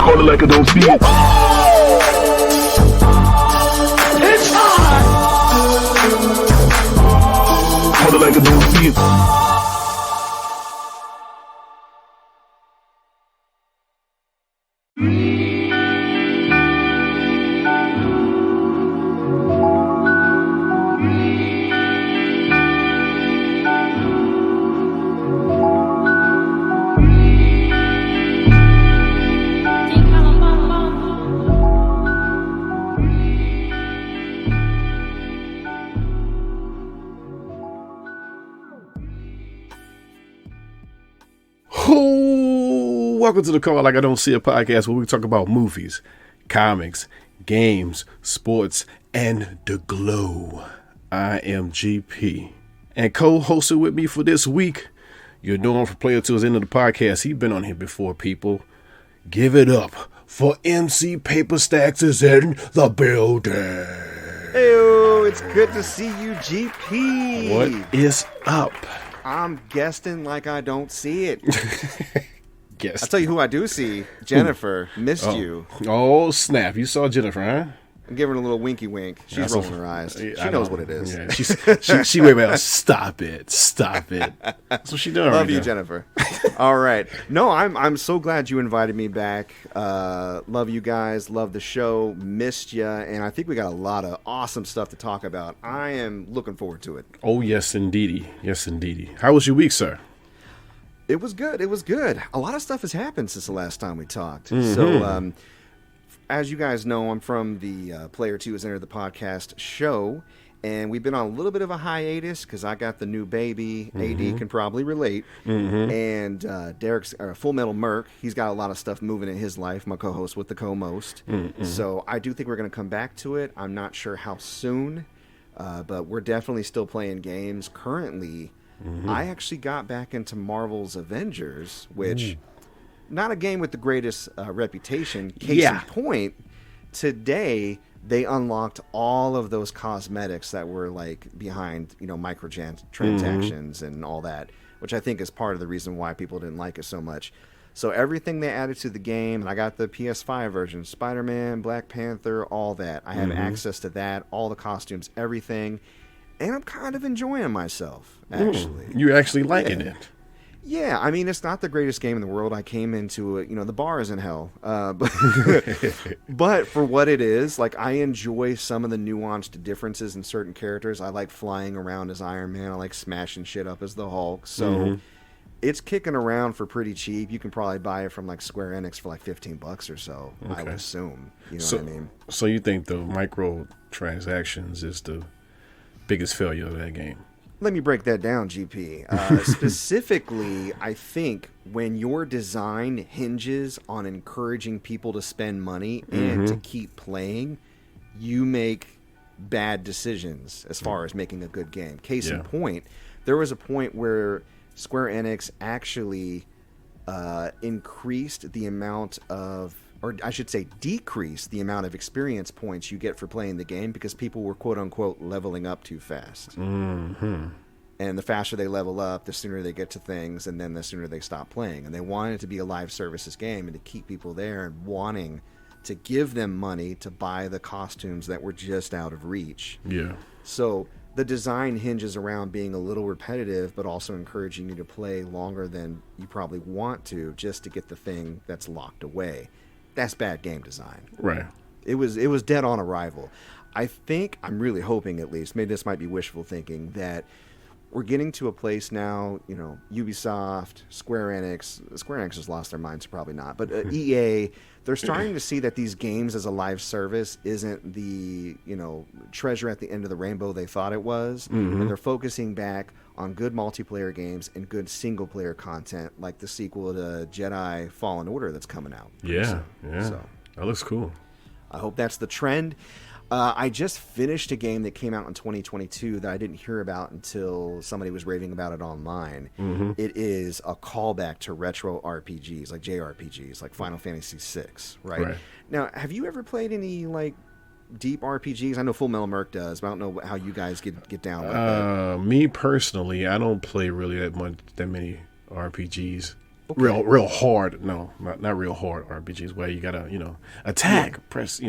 Call it like I don't see it. It's time. Call it like I don't see it. Welcome to the Call Like I Don't See It podcast, where we talk about movies, comics, games, sports, and the glow. I am GP. And co-hosted with me for this week, you're known for Player 2 at the end of the podcast. He's been on here before, people. Give it up for MC Paperstacks is in the building. Heyo, it's good to see you, GP. What is up? I'm guessing like I don't see it. Guess. I'll tell you who I do see. Jennifer. Missed you. Oh, snap. You saw Jennifer, huh? I'm giving her a little winky wink. She's rolling her eyes. She knows what it is. Yeah, she went back. Stop it. That's what she doing. Love right you, now. Jennifer. All right. No, I'm so glad you invited me back. Love you guys. Love the show. Missed you. And I think we got a lot of awesome stuff to talk about. I am looking forward to it. Oh, yes, indeedy. Yes, indeedy. How was your week, sir? It was good. A lot of stuff has happened since the last time we talked. Mm-hmm. So, as you guys know, I'm from the Player 2 has Entered the Podcast show, and we've been on a little bit of a hiatus because I got the new baby. Mm-hmm. AD can probably relate. Mm-hmm. And Derek's Full Metal Merc, he's got a lot of stuff moving in his life, my co-host with the co-most. Mm-hmm. So I do think we're going to come back to it. I'm not sure how soon, but we're definitely still playing games. Currently, I actually got back into Marvel's Avengers, which, not a game with the greatest reputation. Case in point, today they unlocked all of those cosmetics that were like behind, microtransactions and all that, which I think is part of the reason why people didn't like it so much. So everything they added to the game, and I got the PS5 version, Spider-Man, Black Panther, all that. I have access to that, all the costumes, everything. And I'm kind of enjoying myself, actually. You're actually liking it. Yeah, I mean, it's not the greatest game in the world. I came into it, the bar is in hell. But for what it is, like, I enjoy some of the nuanced differences in certain characters. I like flying around as Iron Man. I like smashing shit up as the Hulk. So it's kicking around for pretty cheap. You can probably buy it from, like, Square Enix for, like, $15 or so, I would assume. You know what I mean? So you think the microtransactions is the biggest failure of that game? Let me break that down, GP. Specifically, I think when your design hinges on encouraging people to spend money and to keep playing, you make bad decisions as far as making a good game. Case in point, there was a point where Square Enix actually increased the amount of, or I should say decrease the amount of experience points you get for playing the game because people were quote-unquote leveling up too fast. Mm-hmm. And the faster they level up, the sooner they get to things, and then the sooner they stop playing. And they wanted it to be a live services game and to keep people there and wanting to give them money to buy the costumes that were just out of reach. Yeah. So the design hinges around being a little repetitive, but also encouraging you to play longer than you probably want to just to get the thing that's locked away. That's bad game design. Right. It was dead on arrival. I think, I'm really hoping at least, maybe this might be wishful thinking, that we're getting to a place now, Ubisoft, Square Enix has lost their minds, probably not, but EA, they're starting to see that these games as a live service isn't the, treasure at the end of the rainbow they thought it was, and they're focusing back on good multiplayer games and good single-player content, like the sequel to Jedi Fallen Order that's coming out. Yeah. So, that looks cool. I hope that's the trend. I just finished a game that came out in 2022 that I didn't hear about until somebody was raving about it online. It is a callback to retro RPGs, like JRPGs, like Final Fantasy VI, right? Now, have you ever played any, like, deep RPGs? I know Full Metal Merc does, but I don't know how you guys get down with it. Me personally, I don't play really that many RPGs. real hard. No, not real hard RPGs where you gotta attack, press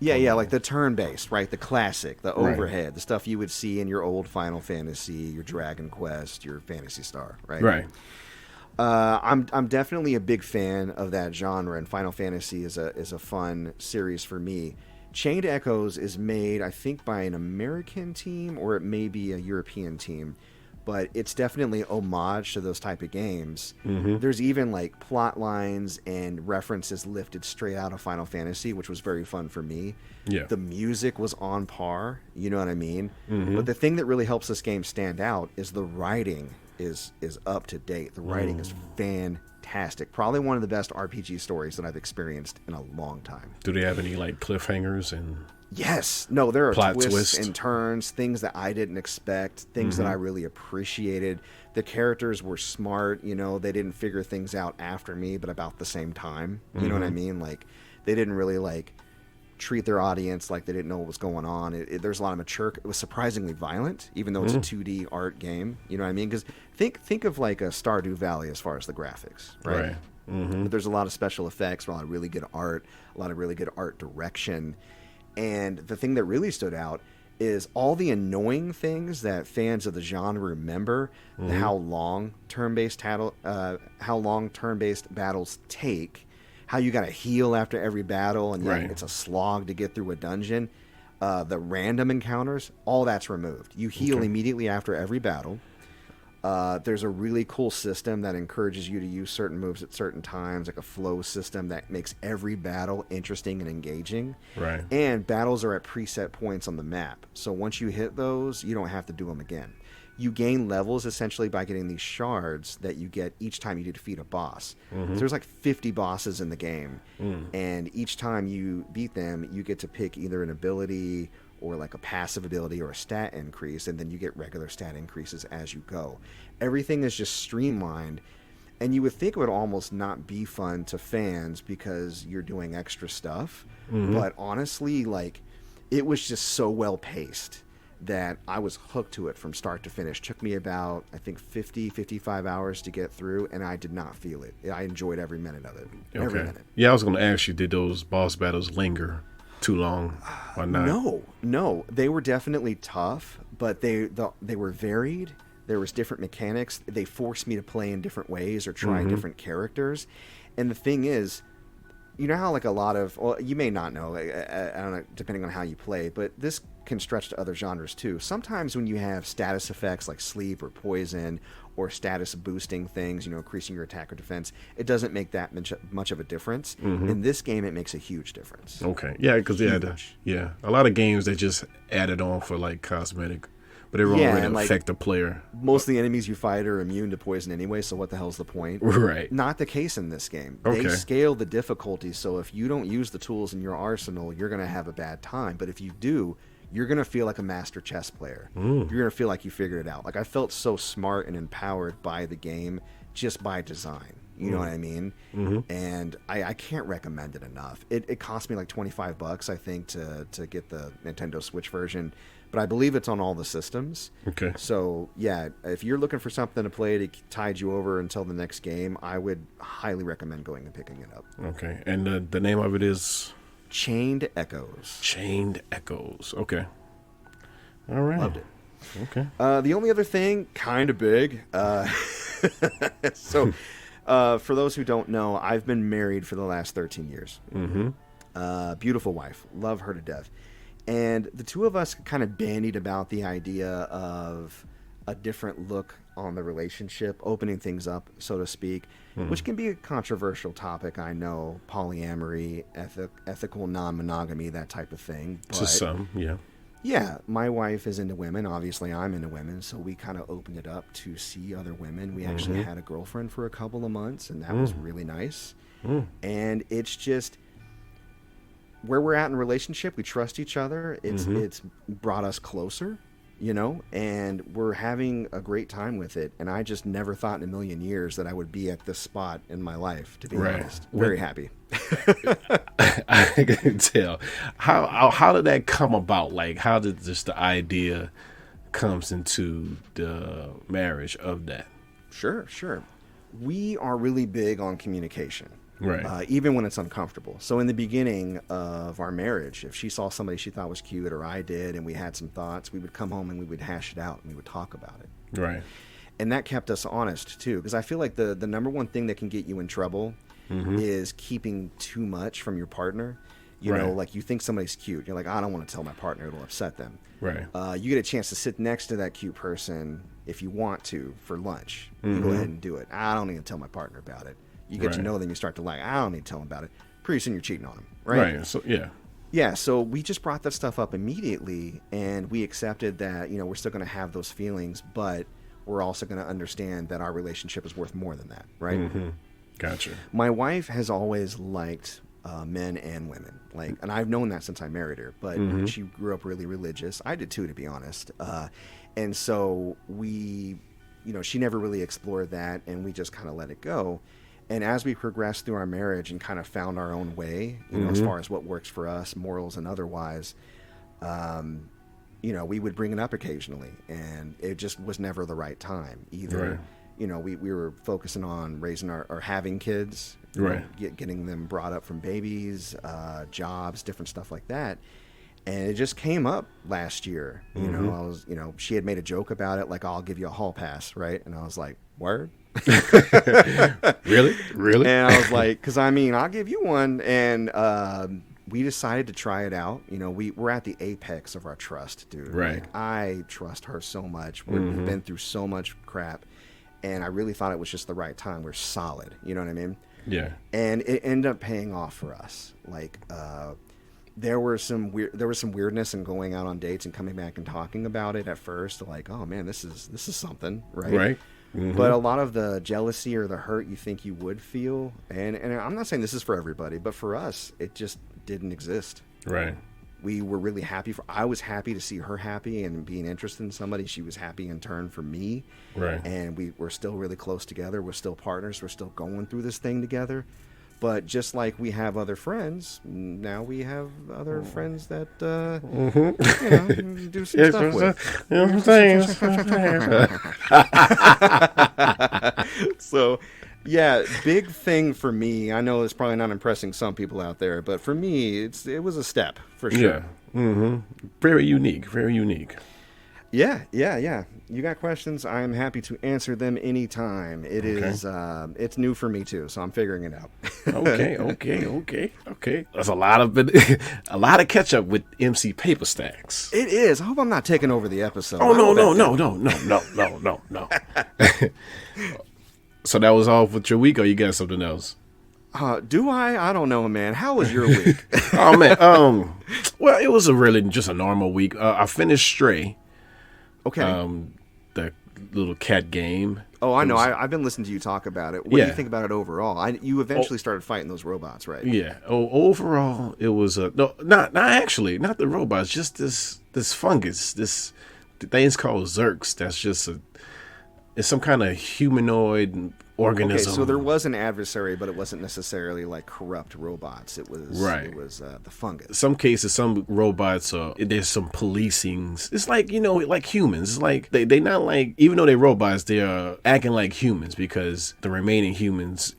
Yeah, like the turn-based, right? The classic, the Right. overhead, the stuff you would see in your old Final Fantasy, your Dragon Quest, your Phantasy Star, right? Right. I'm definitely a big fan of that genre, and Final Fantasy is a fun series for me. Chained Echoes is made, I think, by an American team, or it may be a European team, but it's definitely homage to those type of games. There's even like plot lines and references lifted straight out of Final Fantasy, which was very fun for me. Yeah. The music was on par, you know what I mean? But the thing that really helps this game stand out is the writing is up to date. The writing is fantastic. Probably one of the best RPG stories that I've experienced in a long time. Do they have any like cliffhangers and? Yes. No, there are Plot twists twist. and turns, things that I didn't expect, things that I really appreciated. The characters were smart, they didn't figure things out after me, but about the same time. You know what I mean? Like, they didn't really, like, treat their audience like they didn't know what was going on. There's a lot of mature. It was surprisingly violent, even though it's a 2D art game. You know what I mean? Because think of, like, a Stardew Valley as far as the graphics, right? But there's a lot of special effects, a lot of really good art, a lot of really good art direction. And the thing that really stood out is all the annoying things that fans of the genre remember, how long turn-based battles take, how you got to heal after every battle, and yet it's a slog to get through a dungeon. The random encounters, all that's removed. You heal immediately after every battle. There's a really cool system that encourages you to use certain moves at certain times, like a flow system that makes every battle interesting and engaging. Right. And battles are at preset points on the map. So once you hit those, you don't have to do them again. You gain levels essentially by getting these shards that you get each time you defeat a boss. So there's like 50 bosses in the game. And each time you beat them, you get to pick either an ability or like a passive ability or a stat increase, and then you get regular stat increases as you go. Everything is just streamlined, and you would think it would almost not be fun to fans because you're doing extra stuff, but honestly, like, it was just so well paced that I was hooked to it from start to finish. Took me about, I think, 55 hours to get through, and I did not feel it. I enjoyed every minute of it. Every minute. Yeah, I was going to ask you, did those boss battles linger too long or not? No, they were definitely tough, but they were varied. There was different mechanics. They forced me to play in different ways or try different characters. And the thing is, you know how like a lot of, well, you may not know, I don't know, depending on how you play, but this can stretch to other genres too. Sometimes when you have status effects like sleep or poison or status boosting things, increasing your attack or defense, it doesn't make that much of a difference. In this game, it makes a huge difference. Okay. Yeah, because a lot of games they just added on for like cosmetic, but it won't really affect the player. Most of the enemies you fight are immune to poison anyway, so what the hell's the point? Right. Not the case in this game. Okay. They scale the difficulty, so if you don't use the tools in your arsenal, you're going to have a bad time. But if you do, you're going to feel like a master chess player. You're going to feel like you figured it out. Like, I felt so smart and empowered by the game just by design. You know what I mean? And I can't recommend it enough. It cost me like $25, I think, to get the Nintendo Switch version. But I believe it's on all the systems. Okay. So, yeah, if you're looking for something to play to tide you over until the next game, I would highly recommend going and picking it up. Okay. And the name of it is? Chained Echoes. Chained Echoes. Okay. All right. Loved it. Okay. The only other thing, kind of big. So, for those who don't know, I've been married for the last 13 years. Beautiful wife. Love her to death. And the two of us kind of bandied about the idea of a different look on the relationship, opening things up, so to speak, which can be a controversial topic, I know. Polyamory, ethical non-monogamy, that type of thing. But, to some, yeah. Yeah, my wife is into women. Obviously, I'm into women, so we kind of opened it up to see other women. We actually had a girlfriend for a couple of months, and that was really nice. And it's just where we're at in a relationship. We trust each other. It's brought us closer, and we're having a great time with it. And I just never thought in a million years that I would be at this spot in my life, to be honest. Very happy. I can tell. How did that come about? Like, how did just the idea comes into the marriage of that? Sure. We are really big on communication. Right. Even when it's uncomfortable. So in the beginning of our marriage, if she saw somebody she thought was cute or I did and we had some thoughts, we would come home and we would hash it out and we would talk about it. Right. And that kept us honest too, because I feel like the number one thing that can get you in trouble is keeping too much from your partner. You know, like you think somebody's cute. You're like, I don't want to tell my partner, it'll upset them. Right. You get a chance to sit next to that cute person if you want to for lunch. You go ahead and do it. I don't need to tell my partner about it. You get to know them, you start to like, I don't need to tell them about it. Pretty soon you're cheating on them, right? Right. So, yeah. Yeah, so we just brought that stuff up immediately, and we accepted that, we're still going to have those feelings, but we're also going to understand that our relationship is worth more than that, right? Gotcha. My wife has always liked men and women, and I've known that since I married her, but she grew up really religious. I did too, to be honest. And so we, she never really explored that, and we just kind of let it go. And as we progressed through our marriage and kind of found our own way, as far as what works for us, morals and otherwise, we would bring it up occasionally, and it just was never the right time either. Right. We were focusing on raising or having kids, getting them brought up from babies, jobs, different stuff like that. And it just came up last year. I was, she had made a joke about it, like, I'll give you a hall pass, right? And I was like, word? Really? And I was like, because I'll give you one. And we decided to try it out. We're at the apex of our trust, dude. Right. Like, I trust her so much. We've been through so much crap, and I really thought it was just the right time. We're solid. You know what I mean? Yeah. And it ended up paying off for us. Like, there was some weirdness in going out on dates and coming back and talking about it at first. Like, oh man, this is something, right? Right. But a lot of the jealousy or the hurt you think you would feel, and I'm not saying this is for everybody, but for us, it just didn't exist. Right. We were really happy. I was happy to see her happy and being interested in somebody. She was happy in turn for me. Right. And we're still really close together. We're still partners. We're still going through this thing together. But just like we have other friends, now we have other friends that do some stuff with. You know what I'm saying? So, yeah, big thing for me. I know it's probably not impressing some people out there, but for me, it was a step for sure. Yeah. Very unique. Very unique. Yeah. You got questions? I am happy to answer them anytime. It is, it's new for me too, so I'm figuring it out. Okay. There's a lot of catch up with MC Paperstacks. It is. I hope I'm not taking over the episode. Oh, no. So that was all with your week, or you got something else? Do I? I don't know, man. How was your week? Oh man. Well, it was just a normal week. I finished Stray. Okay. The little cat game. Oh, I know. I've been listening to you talk about it. What do you think about it overall? You eventually started fighting those robots, right? Yeah. Oh, overall, it was not the robots. Just this fungus. This thing's called Zerks. That's just it's some kind of humanoid organism. Okay, so there was an adversary, but it wasn't necessarily like corrupt robots. It was right. It was the fungus. Some cases, some robots there's some policings. It's like like humans. It's like they not like, even though they're robots, they are acting like humans because the remaining humans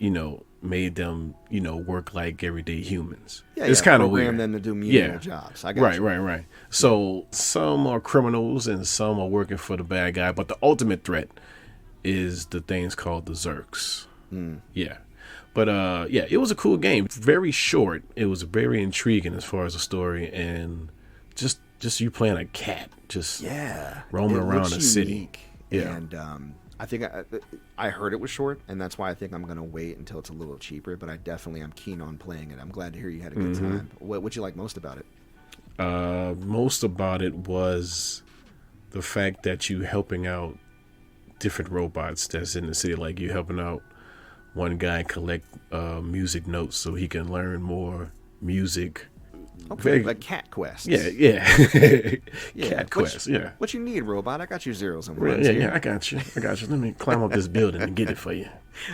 made them work like everyday humans. Yeah, it's kind of weird. Program them to do menial jobs. I got you. Right. So some are criminals and some are working for the bad guy, but the ultimate threat is the things called the Zerks. Yeah. But it was a cool game. Very short. It was very intriguing as far as the story, and just you playing a cat, just roaming around the city. Yeah. And I think I heard it was short, and that's why I think I'm going to wait until it's a little cheaper, but I'm keen on playing it. I'm glad to hear you had a good time. What'd you like most about it? Most about it was the fact that you helping out different robots that's in the city. Like you helping out one guy collect music notes so he can learn more music. Okay, like Cat Quest. Yeah. Cat Quest. Yeah. What you need, robot? I got you zeros and ones. Yeah, I got you. Let me climb up this building and get it for you.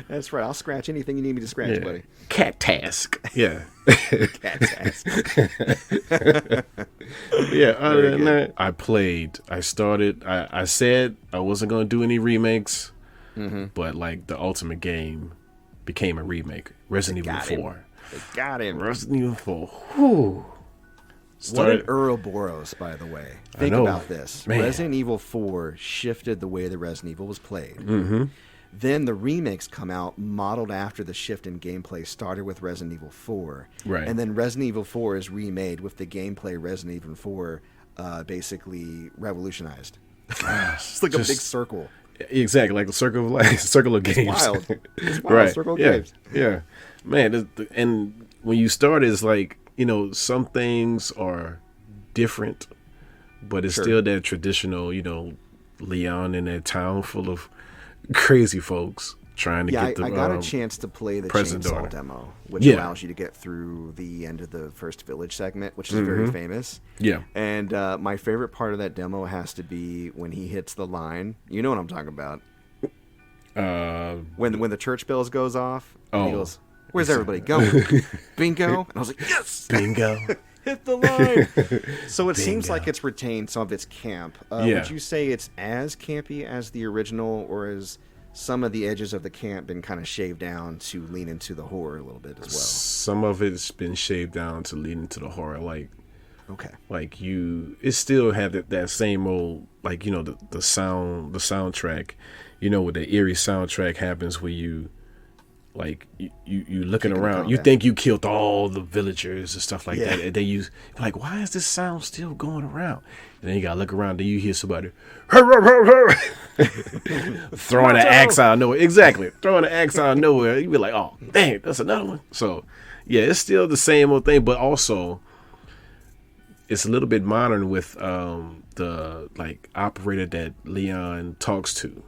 That's right. I'll scratch anything you need me to scratch, buddy. Cat task. Yeah. Cat task. Other than that, I played. I started. I said I wasn't going to do any remakes. but like the ultimate game became a remake. Resident Evil 4. They got him. Resident Evil 4. Whew. What an Ouroboros, by the way. Think know. about this. Man. Resident Evil 4 shifted the way the Resident Evil was played. Mm-hmm. Then the remakes come out modeled after the shift in gameplay started with Resident Evil 4. Right. And then Resident Evil 4 is remade with the gameplay Resident Evil 4 basically revolutionized. It's like a big circle. Exactly, like the circle of life, circle of games. Wild. It's wild. Right. Circle of Yeah. games. Yeah. Man, and when you start, it's like, some things are different, but it's still that traditional, Leon in that town full of crazy folks trying to get the I got a chance to play the present chainsaw daughter. demo, which allows you to get through the end of the first village segment, which is very famous. Yeah. And my favorite part of that demo has to be when he hits the line. You know what I'm talking about? When the church bells goes off, and he goes, "Where's everybody going? Bingo!" And I was like, "Yes, bingo." Hit the line. So it seems like it's retained some of its camp. Would you say it's as campy as the original, or is some of the edges of the camp been kind of shaved down to lean into the horror a little bit as well? Some of it's been shaved down to lean into the horror, Okay. like it still had that same old, like, the soundtrack, where the eerie soundtrack happens where you looking around, you think you killed all the villagers and stuff like that, and then you're like, why is this sound still going around? And then you gotta look around, then you hear somebody throwing an axe out of nowhere. Exactly, throwing an axe out of nowhere. You be like, oh dang, that's another one. So yeah, it's still the same old thing, but also it's a little bit modern with the operator that Leon talks to.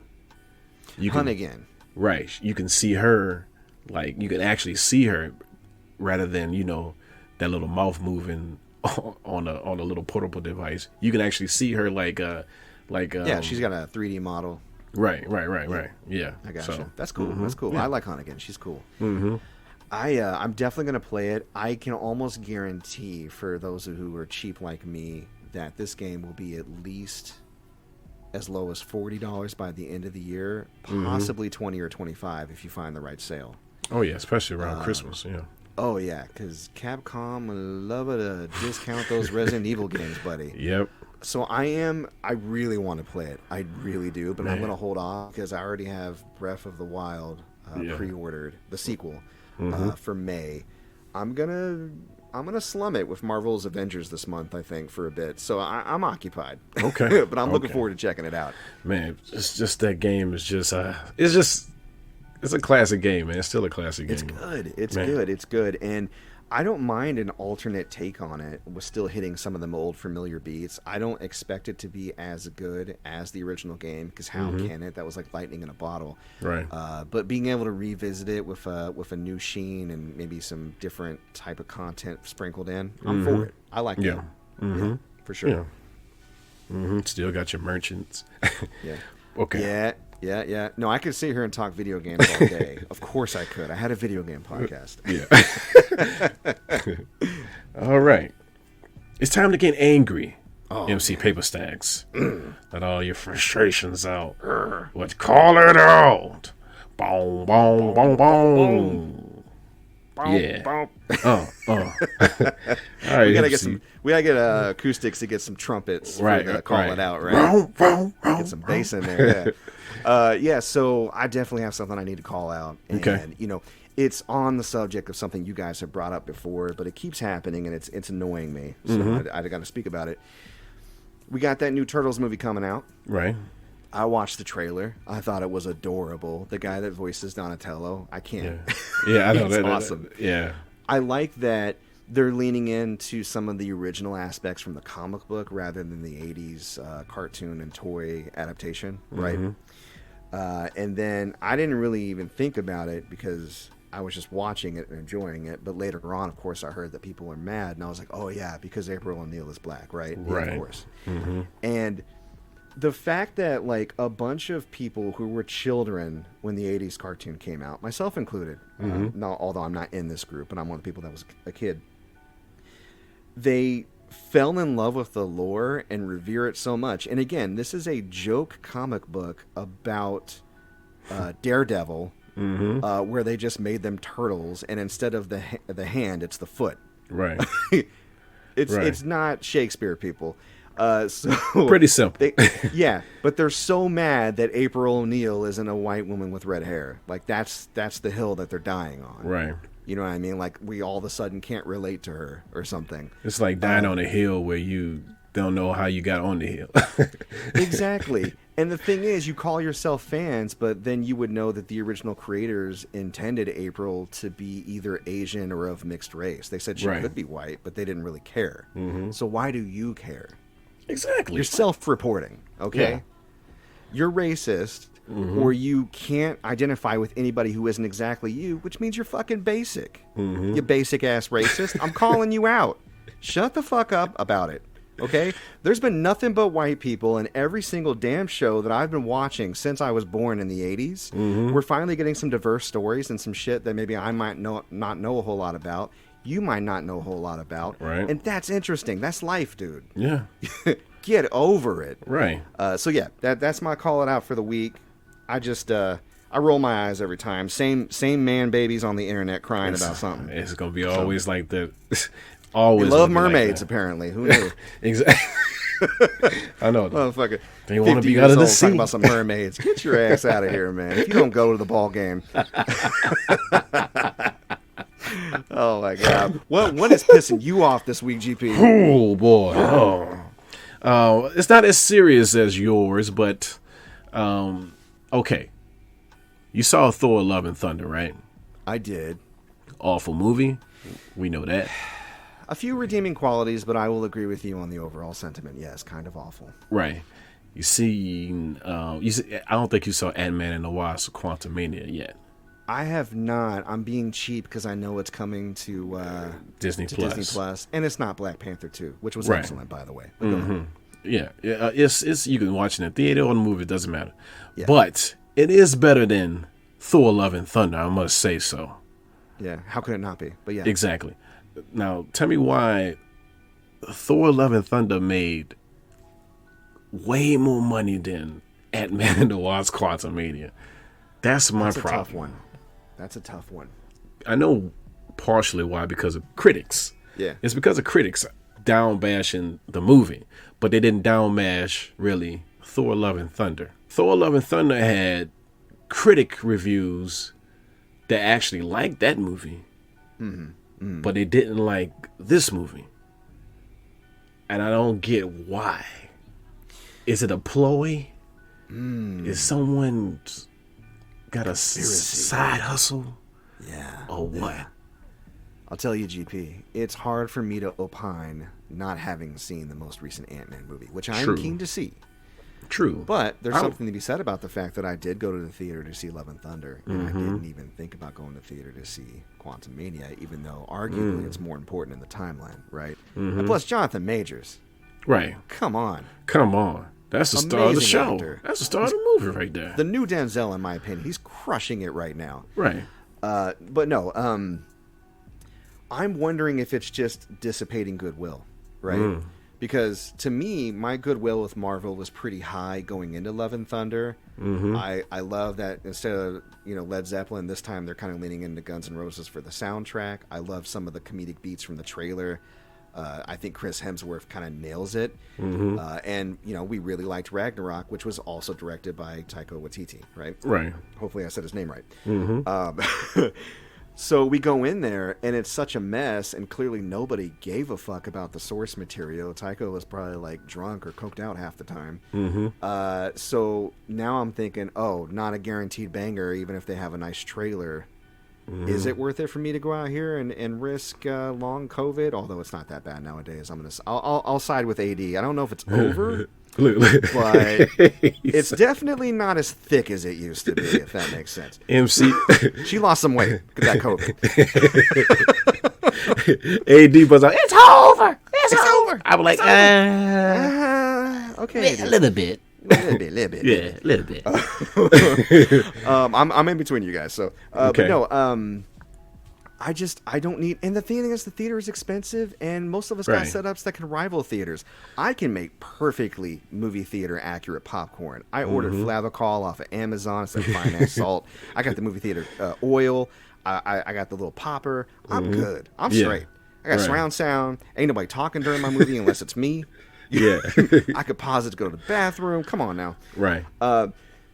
Hunnigan. Right, you can see her. Like, you can actually see her rather than, that little mouth moving on a little portable device. You can actually see her yeah, she's got a 3D model. Right. Yeah. I got so, you. That's cool. Mm-hmm. That's cool. Yeah. I like Hunnigan. She's cool. Mm-hmm. I'm definitely going to play it. I can almost guarantee for those who are cheap like me that this game will be at least as low as $40 by the end of the year, possibly $20 or $25 if you find the right sale. Oh, yeah, especially around Christmas, yeah. Oh, yeah, because Capcom would love to discount those Resident Evil games, buddy. Yep. So I really want to play it. I really do, but I'm going to hold off because I already have Breath of the Wild pre-ordered, the sequel, for May. I'm gonna slum it with Marvel's Avengers this month, I think, for a bit. So I'm occupied. Okay. But I'm looking forward to checking it out. Man, it's just that game is just it's a classic game, man. It's still a classic game. It's good. It's good. And I don't mind an alternate take on it with still hitting some of them old familiar beats. I don't expect it to be as good as the original game, because how can it? That was like lightning in a bottle. Right. But being able to revisit it with a new sheen and maybe some different type of content sprinkled in, I'm for it. I like that. Yeah, for sure. Yeah. Still got your merchants. Yeah. Okay. Yeah. No, I could sit here and talk video games all day. Of course I could. I had a video game podcast. Yeah. All right. It's time to get angry. MC Paperstacks. Let all your frustrations out. Let's call it out. Boom, boom, boom, boom. Yeah. All right. We gotta get acoustics to get some trumpets. Right. For the call it out. Right. Get some bass in there. Yeah. So I definitely have something I need to call out. And, Okay. it's on the subject of something you guys have brought up before, but it keeps happening and it's annoying me. So I got to speak about it. We got that new Turtles movie coming out. Right. I watched the trailer. I thought it was adorable. The guy that voices Donatello, I can't. Yeah, I know. It's awesome. Yeah. I like that they're leaning into some of the original aspects from the comic book rather than the 80s cartoon and toy adaptation, right? And then I didn't really even think about it because I was just watching it and enjoying it. But later on, of course, I heard that people are mad. And I was like, oh, yeah, because April O'Neil is black, right? Right. Yeah, of course. And the fact that, like, a bunch of people who were children when the 80s cartoon came out, myself included, although I'm not in this group, but I'm one of the people that was a kid, they fell in love with the lore and revere it so much. And again, this is a joke comic book about Daredevil, where they just made them turtles, and instead of the hand, it's the foot. Right. It's not Shakespeare, people. So pretty simple. Yeah, but they're so mad that April O'Neil isn't a white woman with red hair. Like that's the hill that they're dying on. Right. You know what I mean? Like we all of a sudden can't relate to her or something. It's like dying on a hill where you don't know how you got on the hill. Exactly. And the thing is, you call yourself fans, but then you would know that the original creators intended April to be either Asian or of mixed race. They said she could be white, but they didn't really care. So why do you care? Exactly. You're self-reporting, okay? Yeah. You're racist, or you can't identify with anybody who isn't exactly you, which means you're fucking basic. You basic-ass racist. I'm calling you out. Shut the fuck up about it. Okay? There's been nothing but white people in every single damn show that I've been watching since I was born in the 80s. We're finally getting some diverse stories and some shit that maybe I might not know a whole lot about. You might not know a whole lot about. Right. And that's interesting. That's life, dude. Yeah. Get over it. Right. So yeah, that's my call it out for the week. I just I roll my eyes every time. Same man babies on the internet crying about something. It's gonna be always like that. Always. They love mermaids, apparently. Who knew? Exactly. I know. Motherfucker. They want to be out of the sea. Talking about some mermaids. Get your ass out of here, man. If you don't go to the ball game. Oh my God. What is pissing you off this week, GP? Oh boy. Oh. It's not as serious as yours, but okay. You saw Thor: Love and Thunder, right? I did. Awful movie. We know that. A few redeeming qualities, but I will agree with you on the overall sentiment. Yes, kind of awful. Right. You see, I don't think you saw Ant-Man and the Wasp: Quantumania yet. I have not. I'm being cheap because I know it's coming to Disney Plus, and it's not Black Panther 2, which was excellent, by the way. But go ahead. Yeah, it's you can watch it in the theater or the movie. It doesn't matter. Yeah. But it is better than Thor: Love and Thunder. I must say so. Yeah, how could it not be? But yeah, exactly. Now, tell me why Thor: Love and Thunder made way more money than Ant-Man and the Wasp: Quantumania. That's my problem. Tough one. That's a tough one. I know partially why, because of critics. Yeah. It's because of critics down bashing the movie, but they didn't down bash really Thor: Love and Thunder. Thor: Love and Thunder had critic reviews that actually liked that movie, but they didn't like this movie. And I don't get why. Is it a ploy? Is someone got a side hustle? Yeah. Or what? Yeah. I'll tell you, GP, it's hard for me to opine not having seen the most recent Ant-Man movie, which I'm keen to see. True. But there's something to be said about the fact that I did go to the theater to see Love and Thunder, and I didn't even think about going to the theater to see Quantumania, even though arguably it's more important in the timeline, right? And plus, Jonathan Majors. Right. Come on. That's the star of the show. Actor. That's the star of the movie right there. The new Denzel, in my opinion. He's crushing it right now. Right. But no, I'm wondering if it's just dissipating goodwill, right? Because to me, my goodwill with Marvel was pretty high going into Love and Thunder. I love that instead of Led Zeppelin, this time they're kind of leaning into Guns N' Roses for the soundtrack. I love some of the comedic beats from the trailer. I think Chris Hemsworth kind of nails it. And, we really liked Ragnarok, which was also directed by Taika Waititi, right? Right. Hopefully I said his name right. So we go in there, and it's such a mess, and clearly nobody gave a fuck about the source material. Taika was probably, like, drunk or coked out half the time. So now I'm thinking, not a guaranteed banger, even if they have a nice trailer. Is it worth it for me to go out here and risk long COVID? Although it's not that bad nowadays. I'll side with AD. I don't know if it's over, but it's definitely not as thick as it used to be, if that makes sense. MC, she lost some weight with that COVID. AD was like, "It's over. It's over." I was like, okay, a little bit. Little bit. Yeah, a little bit. I'm in between you guys, so okay. But no, I don't need, and the thing is, the theater is expensive, and most of us got Right. setups that can rival theaters. I can make perfectly movie theater accurate popcorn. I ordered Flavicol off of Amazon instead of finance salt. I got the movie theater oil. I got the little popper. I'm good. I'm Yeah. straight. I got Right. surround sound. Ain't nobody talking during my movie unless it's me. Yeah. I could pause it to go to the bathroom. Come on now. Right.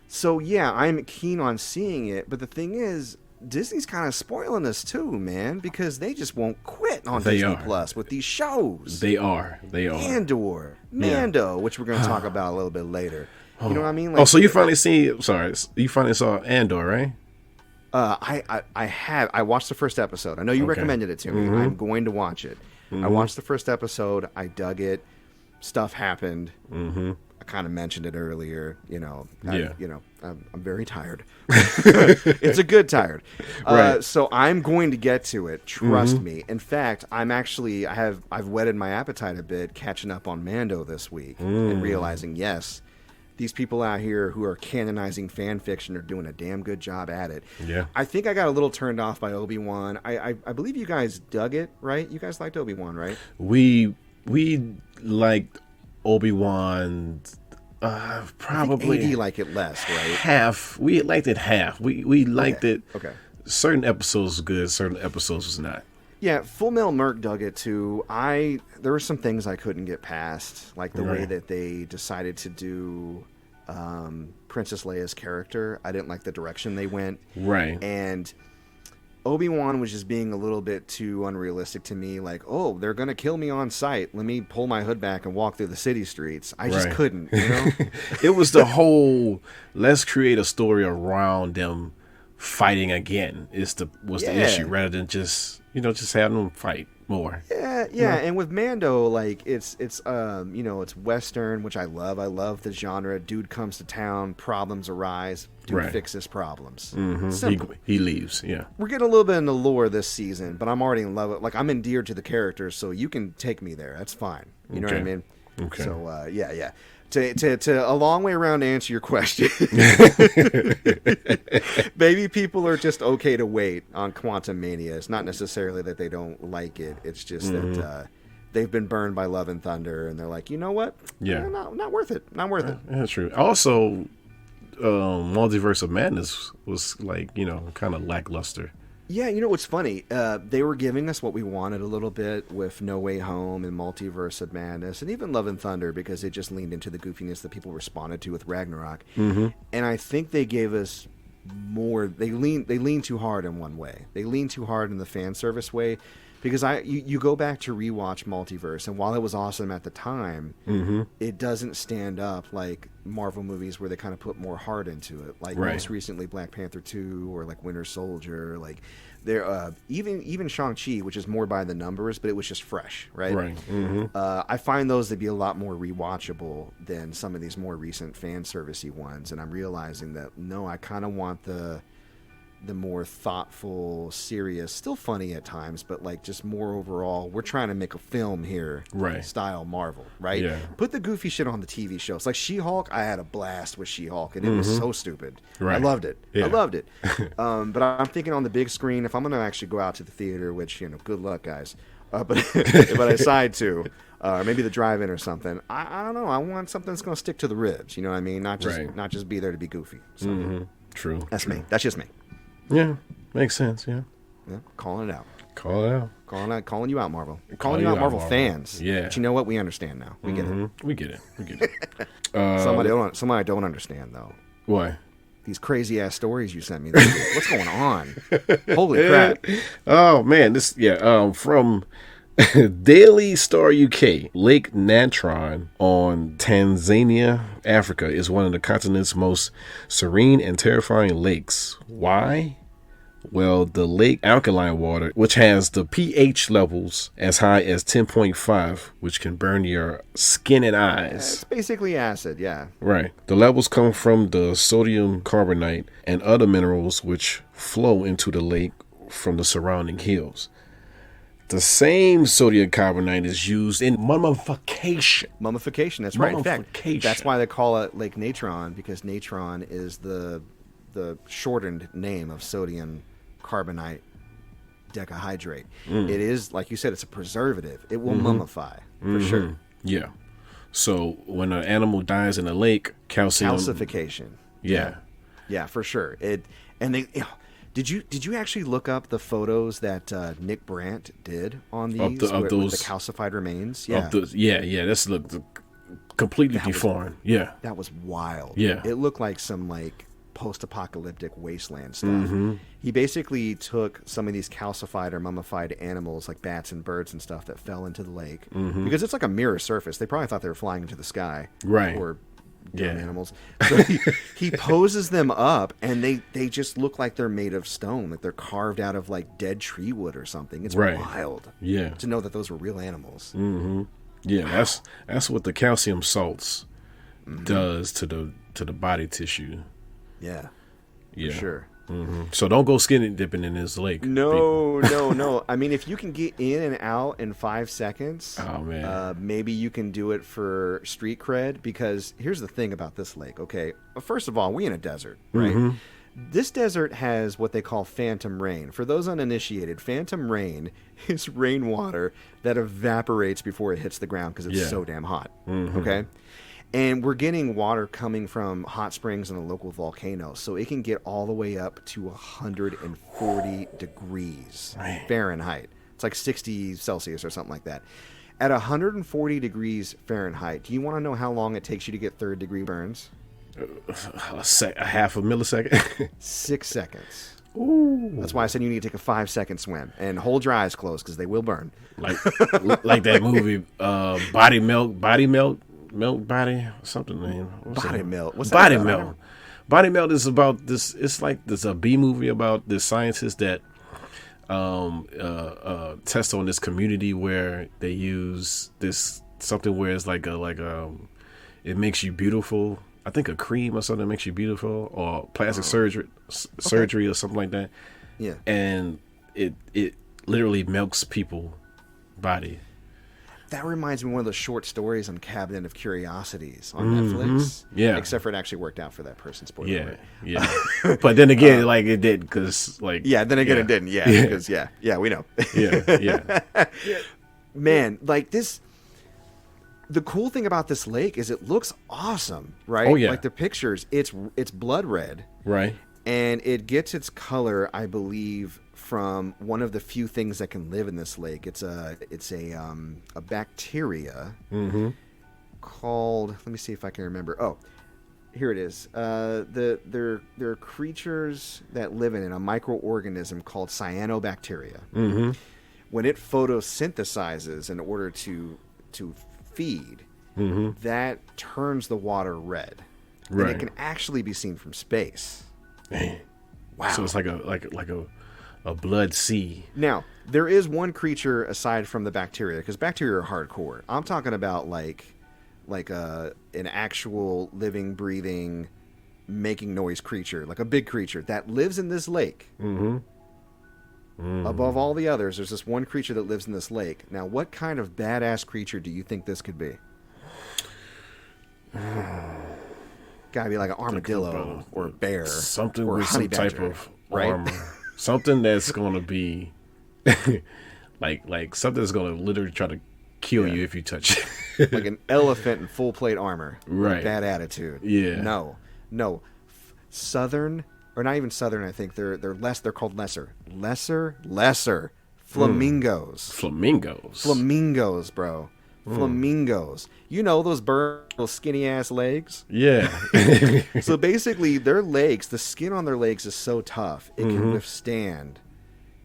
So yeah, I'm keen on seeing it, but the thing is, Disney's kind of spoiling us too, man, because they just won't quit on They Disney are. Plus with these shows. They are. Andor, Mando, which we're going to talk about a little bit later. You know what I mean? Oh, so you finally you finally saw Andor, right? I watched the first episode. I know you recommended it to me. I'm going to watch it. I watched the first episode. I dug it. Stuff happened. I kind of mentioned it earlier. I'm very tired. It's a good tired. Right. So I'm going to get to it. Trust me. In fact, I've whetted my appetite a bit catching up on Mando this week and realizing, yes, these people out here who are canonizing fan fiction are doing a damn good job at it. Yeah. I think I got a little turned off by Obi-Wan. I believe you guys dug it, right? You guys liked Obi-Wan, right? We liked Obi-Wan probably AD like it less, right? half. We liked it half. We liked it. Okay. Certain episodes was good, certain episodes was not. Yeah, Full Metal Merc dug it too. There were some things I couldn't get past, like the way Right. that they decided to do Princess Leia's character. I didn't like the direction they went. Right. And Obi-Wan was just being a little bit too unrealistic to me. Like, oh, they're going to kill me on sight. Let me pull my hood back and walk through the city streets. I just Right. couldn't, you know? It was the whole let's create a story around them fighting again was the Yeah. issue rather than just having them fight more. Yeah, and with Mando, like it's Western, which I love. I love the genre. Dude comes to town, problems arise. Dude Right. fixes problems. Mm-hmm. Simple. He leaves. Yeah. We're getting a little bit in the lore this season, but I'm already in love with. Like I'm endeared to the characters, so you can take me there. That's fine. You know what I Okay. mean? Okay. So yeah. To a long way around to answer your question, maybe people are just okay to wait on Quantum Mania. It's not necessarily that they don't like it. It's just that they've been burned by Love and Thunder, and they're like, you know what? Yeah. Not worth it. Not worth it. That's true. Also, Multiverse of Madness was kind of lackluster. Yeah, you know what's funny? They were giving us what we wanted a little bit with No Way Home and Multiverse of Madness, and even Love and Thunder, because it just leaned into the goofiness that people responded to with Ragnarok. Mm-hmm. And I think they gave us more. They leaned too hard in one way. They leaned too hard in the fan service way, because you go back to rewatch Multiverse, and while it was awesome at the time, it doesn't stand up like Marvel movies where they kind of put more heart into it. Like most recently Black Panther 2 or like Winter Soldier, like there even Shang-Chi, which is more by the numbers, but it was just fresh, right? Right. Mm-hmm. I find those to be a lot more rewatchable than some of these more recent fan servicey ones, and I'm realizing that no, I kind of want the more thoughtful, serious, still funny at times, but like just more overall, we're trying to make a film here, Right. style Marvel, right? Yeah. Put the goofy shit on the TV shows. Like She-Hulk, I had a blast with She-Hulk, and it was so stupid. Right. I loved it. Yeah. I loved it. But I'm thinking on the big screen, if I'm going to actually go out to the theater, which, good luck, guys. But if I decide to, or maybe the drive-in or something, I don't know. I want something that's going to stick to the ribs. You know what I mean? Not just be there to be goofy. So True. that's me. That's just me. Yeah. Makes sense. Yeah. Yeah, calling it out. Call it out. Calling you out, Marvel. Calling you out, Marvel fans. Yeah. But you know what? We understand now. We get it. We get it. Somebody I don't understand though. Why? These crazy ass stories you sent me this week. What's going on? Holy crap! Oh man, from Daily Star UK, Lake Natron on Tanzania, Africa, is one of the continent's most serene and terrifying lakes. Why? Well, the lake alkaline water, which has the pH levels as high as 10.5, which can burn your skin and eyes. It's basically acid. Yeah. Right. The levels come from the sodium carbonate and other minerals which flow into the lake from the surrounding hills. The same sodium carbonate is used in mummification. Mummification. That's right. In fact, Mummification. that's why they call it Lake Natron, because natron is the shortened name of sodium carbonate decahydrate. It is, like you said, it's a preservative. It will mummify for sure. Yeah. So when an animal dies in a lake, Calcification. Yeah. Yeah, for sure. Did you actually look up the photos that Nick Brandt did on these with the calcified remains? Yeah. That's completely deformed. Yeah. That was wild. Yeah. It looked like some post-apocalyptic wasteland stuff. He basically took some of these calcified or mummified animals like bats and birds and stuff that fell into the lake because it's like a mirror surface. They probably thought they were flying into the sky. Right. Or animals. So he poses them up and they just look like they're made of stone, like they're carved out of like dead tree wood or something. It's wild. Yeah. To know that those were real animals. Yeah, that's what the calcium salts does to the body tissue. Yeah. Yeah. For sure. So don't go skinny dipping in this lake. No. I mean, if you can get in and out in 5 seconds, oh man, maybe you can do it for street cred. Because here's the thing about this lake. Okay, first of all, we in a desert, right? This desert has what they call phantom rain. For those uninitiated, phantom rain is rainwater that evaporates before it hits the ground because it's so damn hot. Okay. And we're getting water coming from hot springs and a local volcano, so it can get all the way up to 140 degrees Fahrenheit. It's like 60 Celsius or something like that. At 140 degrees Fahrenheit, do you want to know how long it takes you to get third-degree burns? A half a millisecond. 6 seconds. Ooh. That's why I said you need to take a 5-second swim and hold your eyes closed because they will burn. Like that movie, Body Melt, something, man. Body Melt. What's Body that Melt. Body Melt is about this. It's like this a B movie about this scientist that test on this community where they use this something where it's like it makes you beautiful. I think a cream or something makes you beautiful, or plastic surgery or something like that. Yeah. And it literally melts people's body. That reminds me of one of the short stories on Cabinet of Curiosities on Netflix. Yeah. Except for it actually worked out for that person. Spoiler alert. Yeah. But then again, it did because it didn't. Yeah, because we know. yeah. Man, like this. The cool thing about this lake is it looks awesome, right? Oh yeah. Like the pictures, it's blood red, right? And it gets its color, I believe, from one of the few things that can live in this lake. It's a bacteria called. Let me see if I can remember. Oh, here it is. There are creatures that live in it, a microorganism called cyanobacteria. When it photosynthesizes in order to feed, that turns the water red, and it can actually be seen from space. Man. Wow! So it's like a blood sea. Now there is one creature aside from the bacteria, because bacteria are hardcore. I'm talking about like an actual living, breathing, making noise creature, like a big creature that lives in this lake. Above all the others, there's this one creature that lives in this lake. Now, what kind of badass creature do you think this could be? Gotta be like an armadillo or a bear, something or with some type of armor, something that's gonna be like something that's gonna literally try to kill you if you touch it. Like an elephant in full plate armor, right? Bad attitude. Yeah. No. Southern. Or not even southern, I think. They're less. They're called lesser. Flamingos. Flamingos, bro. Flamingos. You know those birds, those skinny ass legs? Yeah. So basically, their legs, the skin on their legs is so tough, it can withstand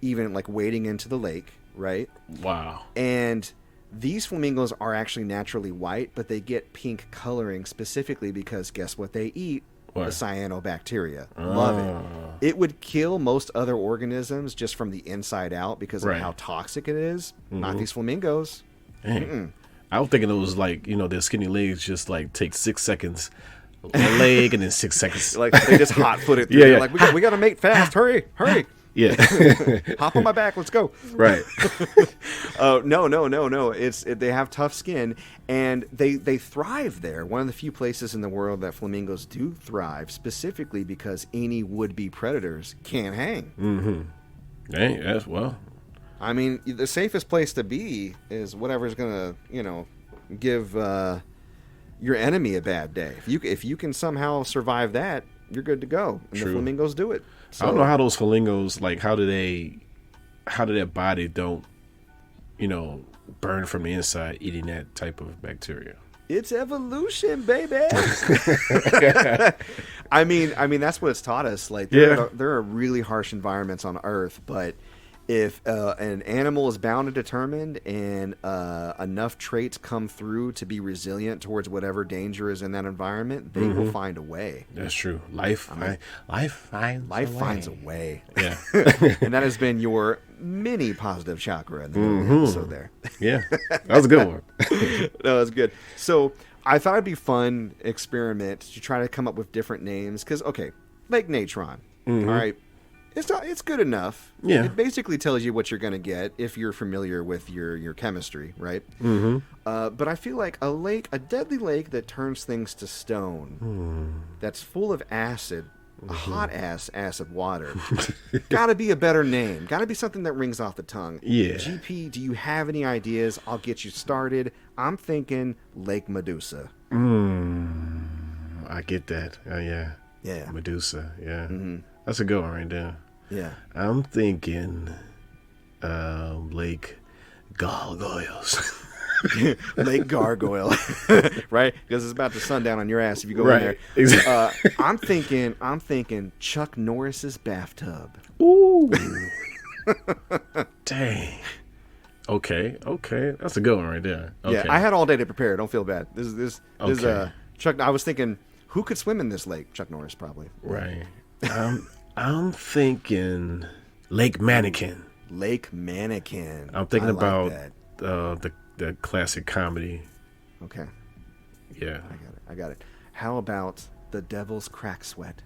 even like wading into the lake, right? Wow. And these flamingos are actually naturally white, but they get pink coloring specifically because guess what they eat? The cyanobacteria. Love it. It would kill most other organisms just from the inside out because of how toxic it is. Not these flamingos. I was thinking it was like, their skinny legs just like take 6 seconds a leg and then 6 seconds. Like they just hot foot it through. Yeah. Like we got to mate fast. Hurry. Yeah. Hop on my back. Let's go. Right. No. They have tough skin and they thrive there. One of the few places in the world that flamingos do thrive, specifically because any would-be predators can't hang. Hey, I mean, the safest place to be is whatever's gonna, give your enemy a bad day. If you can somehow survive that, you're good to go. And True. the flamingos do it. So, I don't know how those flamingos, like, how do their body don't, burn from the inside eating that type of bacteria? it's evolution, baby. I mean, that's what it's taught us. Like, there are really harsh environments on Earth, but if an animal is bound and determined, and enough traits come through to be resilient towards whatever danger is in that environment, they will find a way. That's true. Life finds a way. Yeah. And that has been your mini positive chakra in the episode there. Yeah, that was a good one. No, that's good. So I thought it'd be fun experiment to try to come up with different names. Because, okay, Lake Natron, all right? It's good enough. Yeah. It basically tells you what you're going to get if you're familiar with your chemistry, right? Mm-hmm. But I feel like a deadly lake that turns things to stone, that's full of acid, hot-ass acid water, gotta be a better name. Gotta be something that rings off the tongue. Yeah. GP, do you have any ideas? I'll get you started. I'm thinking Lake Medusa. I get that. Yeah. Yeah. Medusa. Yeah. That's a good one right there. Yeah. I'm thinking Lake Gargoyles. Lake Gargoyle, right? Because it's about to sundown on your ass if you go in there. Exactly. I'm thinking Chuck Norris's bathtub. Ooh. Dang. Okay. That's a good one right there. Okay. Yeah, I had all day to prepare. Don't feel bad. This is Okay. Chuck. I was thinking, who could swim in this lake? Chuck Norris, probably. Right. I'm thinking Lake Mannequin. Lake Mannequin. I'm thinking I like about that. the classic comedy. Okay, Yeah. I got it. How about the Devil's Crack Sweat?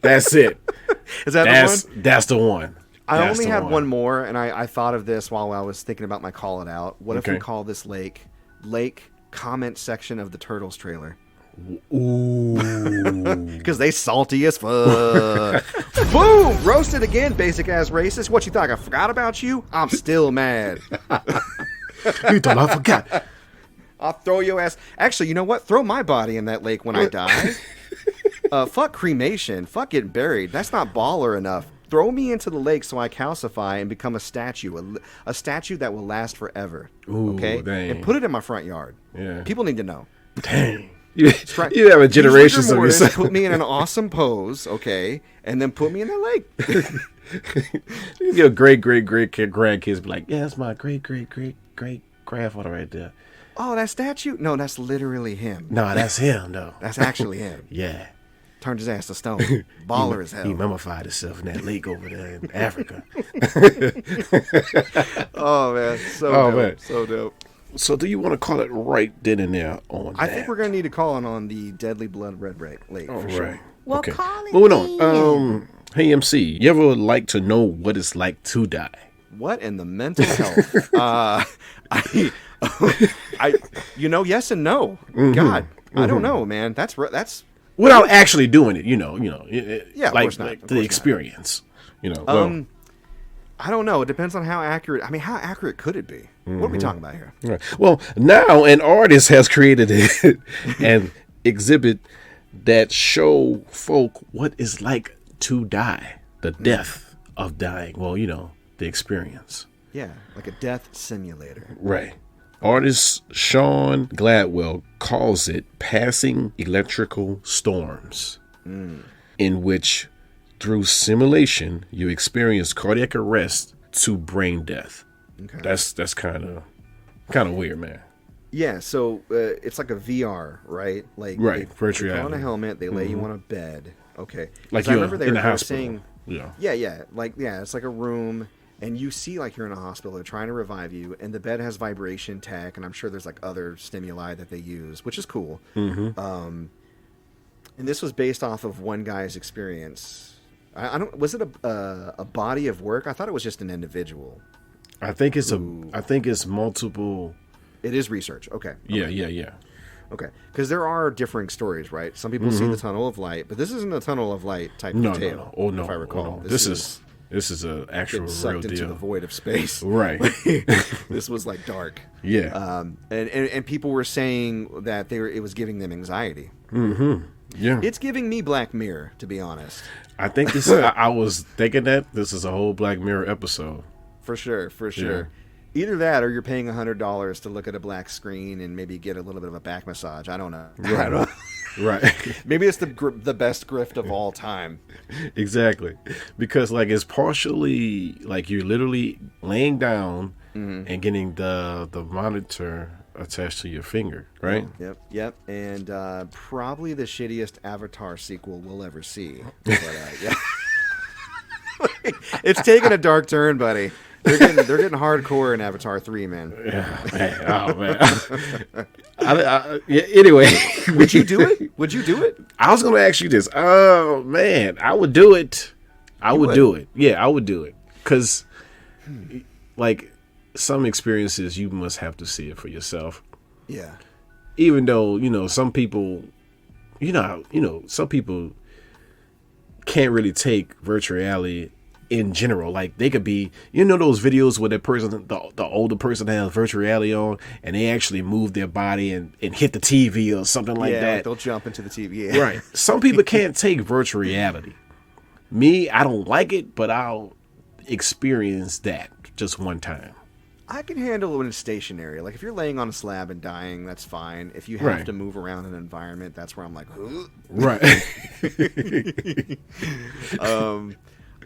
That's it. Is that the one? That's the one. I only had one more, and I thought of this while I was thinking about my call it out. What if we call this lake comment section of the Turtles trailer? Ooh. Because they salty as fuck. Boom! Roasted again, basic ass racist. What you thought? I forgot about you? I'm still mad. You thought I forgot? I'll throw your ass. Actually, you know what? Throw my body in that lake when I die. Fuck cremation. Fuck getting buried. That's not baller enough. Throw me into the lake so I calcify and become a statue. A statue that will last forever. Ooh, okay? dang. And put it in my front yard. Yeah. People need to know. Dang. You have a generation of yourself. Put me in an awesome pose, okay? And then put me in the lake. Your great grandkids be like, yeah, that's my great grandfather right there. Oh, that statue? No, that's literally him. No, that's him, though. That's actually him. Yeah. Turned his ass to stone. Baller as hell. He mummified himself in that lake over there in Africa. Oh, man. So dope. Man. So dope. So do you want to call it right then and there on I that? think we're going to need to call on the Deadly Blood Red Lake for sure. Well, okay. call it Moving on. Hey, MC, you ever like to know what it's like to die? What in the mental health? Yes and no. God, I don't know, man. That's Without actually doing it, Yeah, of like, course not. like Of the course experience, I don't know. It depends on how accurate. I mean, how accurate could it be? What are we talking about here? Right. Well, now an artist has created an exhibit that show folk what it's like to die, the death of dying. Well, the experience. Yeah, like a death simulator. Right. Artist Sean Gladwell calls it passing electrical storms, in which, through simulation, you experience cardiac arrest to brain death. Okay. That's kind of weird, man. Yeah, so it's like a VR, right? Like right, they put on a helmet, they lay you on a bed. Okay, like I remember they in the were hospital. saying, yeah, it's like a room, and you see like you're in a hospital. They're trying to revive you, and the bed has vibration tech, and I'm sure there's like other stimuli that they use, which is cool. And this was based off of one guy's experience. I don't. Was it a body of work? I thought it was just an individual. I think it's multiple. It is research. Okay. Yeah. Okay, because there are differing stories, right? Some people see the tunnel of light, but this isn't a tunnel of light type of tale. Oh no! If I recall, This is This is a actual real sucked into the deal. void of space. Right. This was like dark. Yeah. And people were saying that it was giving them anxiety. Yeah. It's giving me Black Mirror, to be honest. I think this. I was thinking that this is a whole Black Mirror episode. For sure. Either that, or you're paying $100 to look at a black screen and maybe get a little bit of a back massage. I don't know. Right. Right. Maybe it's the best grift of all time. Exactly. Because like it's partially like you're literally laying down and getting the monitor attached to your finger, right? Yep. And probably the shittiest Avatar sequel we'll ever see. But, yeah. It's taking a dark turn, buddy. They're getting hardcore in Avatar 3, man. Yeah, man. Oh man. Yeah, anyway, Would you do it? I was gonna ask you this. Oh man, I would do it. I would do it. Yeah, I would do it. Cause like some experiences you must have to see it for yourself. Yeah. Even though, some people some people can't really take virtual reality in general. Like they could be, those videos where the older person has virtual reality on and they actually move their body and hit the TV or something like that. Like they'll jump into the TV. Yeah. Right. Some people can't take virtual reality. Me, I don't like it, but I'll experience that just one time. I can handle it when it's stationary. Like if you're laying on a slab and dying, that's fine. If you have to move around an environment, that's where I'm like, ugh. Right.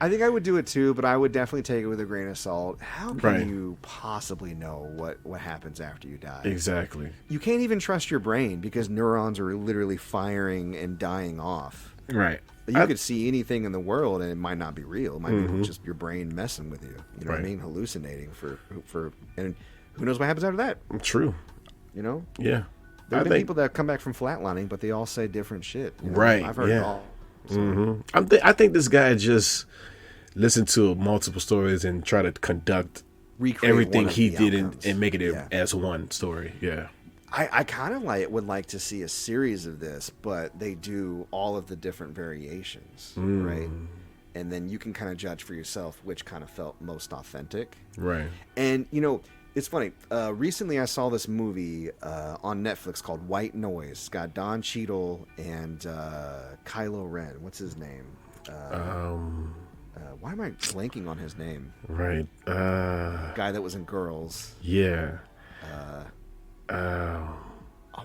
I think I would do it too, but I would definitely take it with a grain of salt. How can you possibly know what happens after you die? Exactly. You can't even trust your brain because neurons are literally firing and dying off. Right. You could see anything in the world and it might not be real. It might be just your brain messing with you. You know what I mean? Hallucinating and who knows what happens after that? True. Yeah. There have been people that come back from flatlining, but they all say different shit. Right. I've heard it all. So. I think this guy just listened to multiple stories and try to recreate everything he did and make it as one story. Yeah. I kind of would like to see a series of this, but they do all of the different variations, right? And then you can kind of judge for yourself which kind of felt most authentic. Right. And, it's funny. Recently I saw this movie on Netflix called White Noise. It's got Don Cheadle and Kylo Ren. What's his name? Why am I blanking on his name? Right. Guy that was in Girls. Yeah.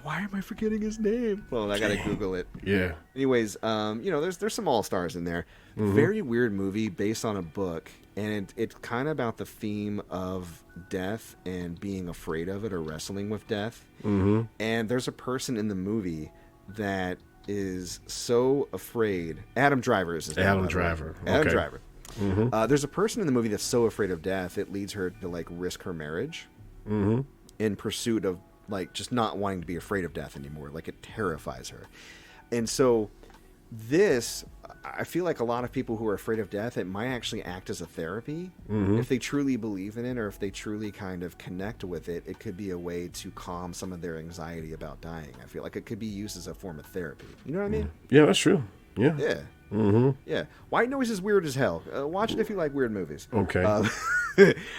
Why am I forgetting his name? Well, I gotta Google it. Yeah. Anyways, there's some all-stars in there. Very weird movie based on a book, and it's kind of about the theme of death and being afraid of it or wrestling with death. And there's a person in the movie that is so afraid. Adam Driver is his name. Adam Driver. Adam Driver. There's a person in the movie that's so afraid of death it leads her to risk her marriage in pursuit of just not wanting to be afraid of death anymore. Like it terrifies her. And so I feel like a lot of people who are afraid of death, it might actually act as a therapy. If they truly believe in it or if they truly kind of connect with it, it could be a way to calm some of their anxiety about dying. I feel like it could be used as a form of therapy. You know what I mean? Yeah, that's true. Yeah. Yeah. Yeah. White Noise is weird as hell. Watch it if you like weird movies. Okay.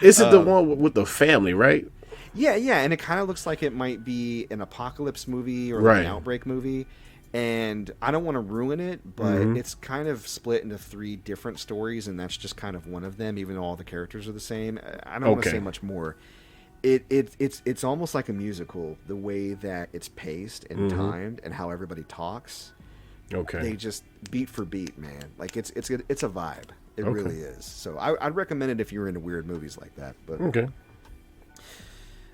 Is it the one with the family, right? Yeah, and it kind of looks like it might be an apocalypse movie or an outbreak movie. And I don't want to ruin it, but it's kind of split into 3 different stories, and that's just kind of one of them, even though all the characters are the same. I don't want to say much more. It's almost like a musical, the way that it's paced and timed and how everybody talks. Okay. They just beat for beat, man. It's a vibe. It really is. So I'd recommend it if you're into weird movies like that. But okay.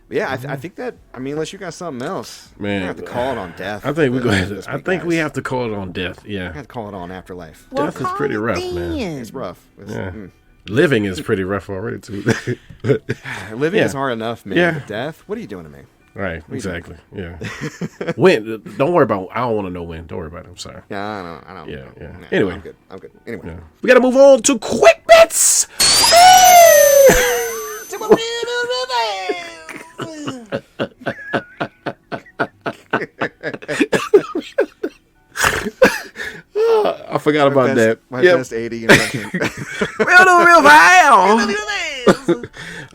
Yeah, I think that. I mean, unless you got something else, man, we have to call it on death. I think we're going. I think we have to call it on death. Yeah, we have to call it on afterlife. Well, death is pretty rough, man. It's rough. Living is pretty rough already too. Living is hard enough, man. Yeah. Death. What are you doing to me? Right. Exactly. Yeah. When? Don't worry about. I don't want to know when. Don't worry about it. I'm sorry. Yeah, I don't. Yeah. Nah, anyway, I'm good. Anyway, we got to move on to quick bits. I forgot about that. My Yep. best 80 impression. Real pal.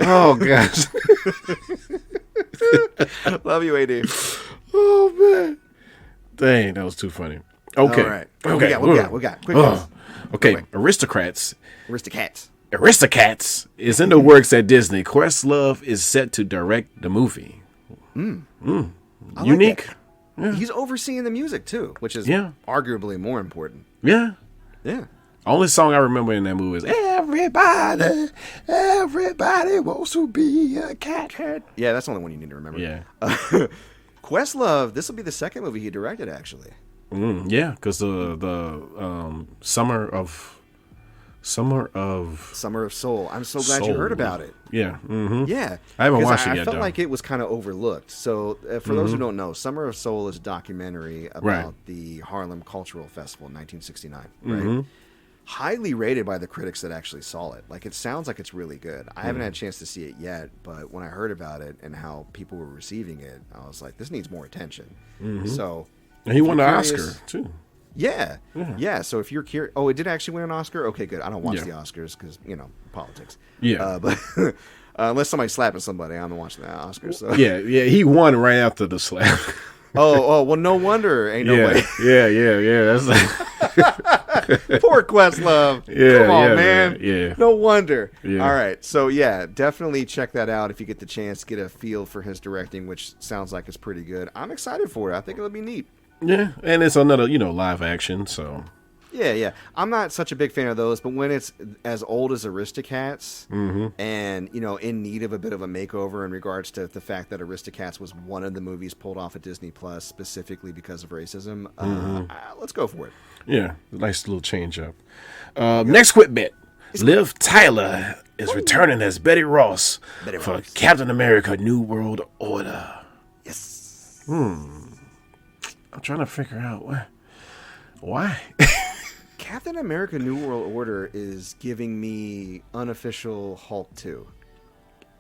Oh gosh. Love you, AD. Oh man. Dang, that was too funny. Okay. All right. Okay. What we got. Quick guess. Okay. Quick. Aristocrats. Aristocats. is in the works at Disney. Questlove is set to direct the movie. Unique. Like He's overseeing the music too, which is arguably more important. Yeah. Yeah. Only song I remember in that movie is Everybody wants to be a cat. Yeah, that's the only one you need to remember. Yeah. Questlove, this will be the second movie he directed, actually. Yeah, because the Summer of Summer of Soul. I'm so glad you heard about it. Yeah. Mm-hmm. Yeah. I haven't watched it I yet, felt though. like it was kind of overlooked. So, for those who don't know, Summer of Soul is a documentary about the Harlem Cultural Festival in 1969. Right? Highly rated by the critics that actually saw it. Like, it sounds like it's really good. I haven't had a chance to see it yet, but when I heard about it and how people were receiving it, I was like, this needs more attention. So, And he won if the you're Oscar, curious- too. Yeah. So if you're curious, it did actually win an Oscar. Okay, good. I don't watch Yeah. the Oscars because politics. Yeah. But unless somebody's slapping somebody, I'm not watching the Oscars. So. Yeah, he won right after the slap. Oh, well, no wonder. Ain't no way. Yeah. That's like, Poor Questlove. Yeah, Come on, yeah, man. yeah. No wonder. Yeah. All right. So yeah, definitely check that out if you get the chance. Get a feel for his directing, which sounds like it's pretty good. I'm excited for it. I think it'll be neat. yeah, and it's another, live action, so. Yeah. I'm not such a big fan of those, but when it's as old as Aristocats and, in need of a bit of a makeover in regards to the fact that Aristocats was one of the movies pulled off at Disney Plus specifically because of racism, let's go for it. Yeah, nice little change up. Next quick bit. Liv Tyler is returning as Betty Ross for Captain America New World Order. Yes. I'm trying to figure out why. Captain America New World Order is giving me unofficial Hulk 2.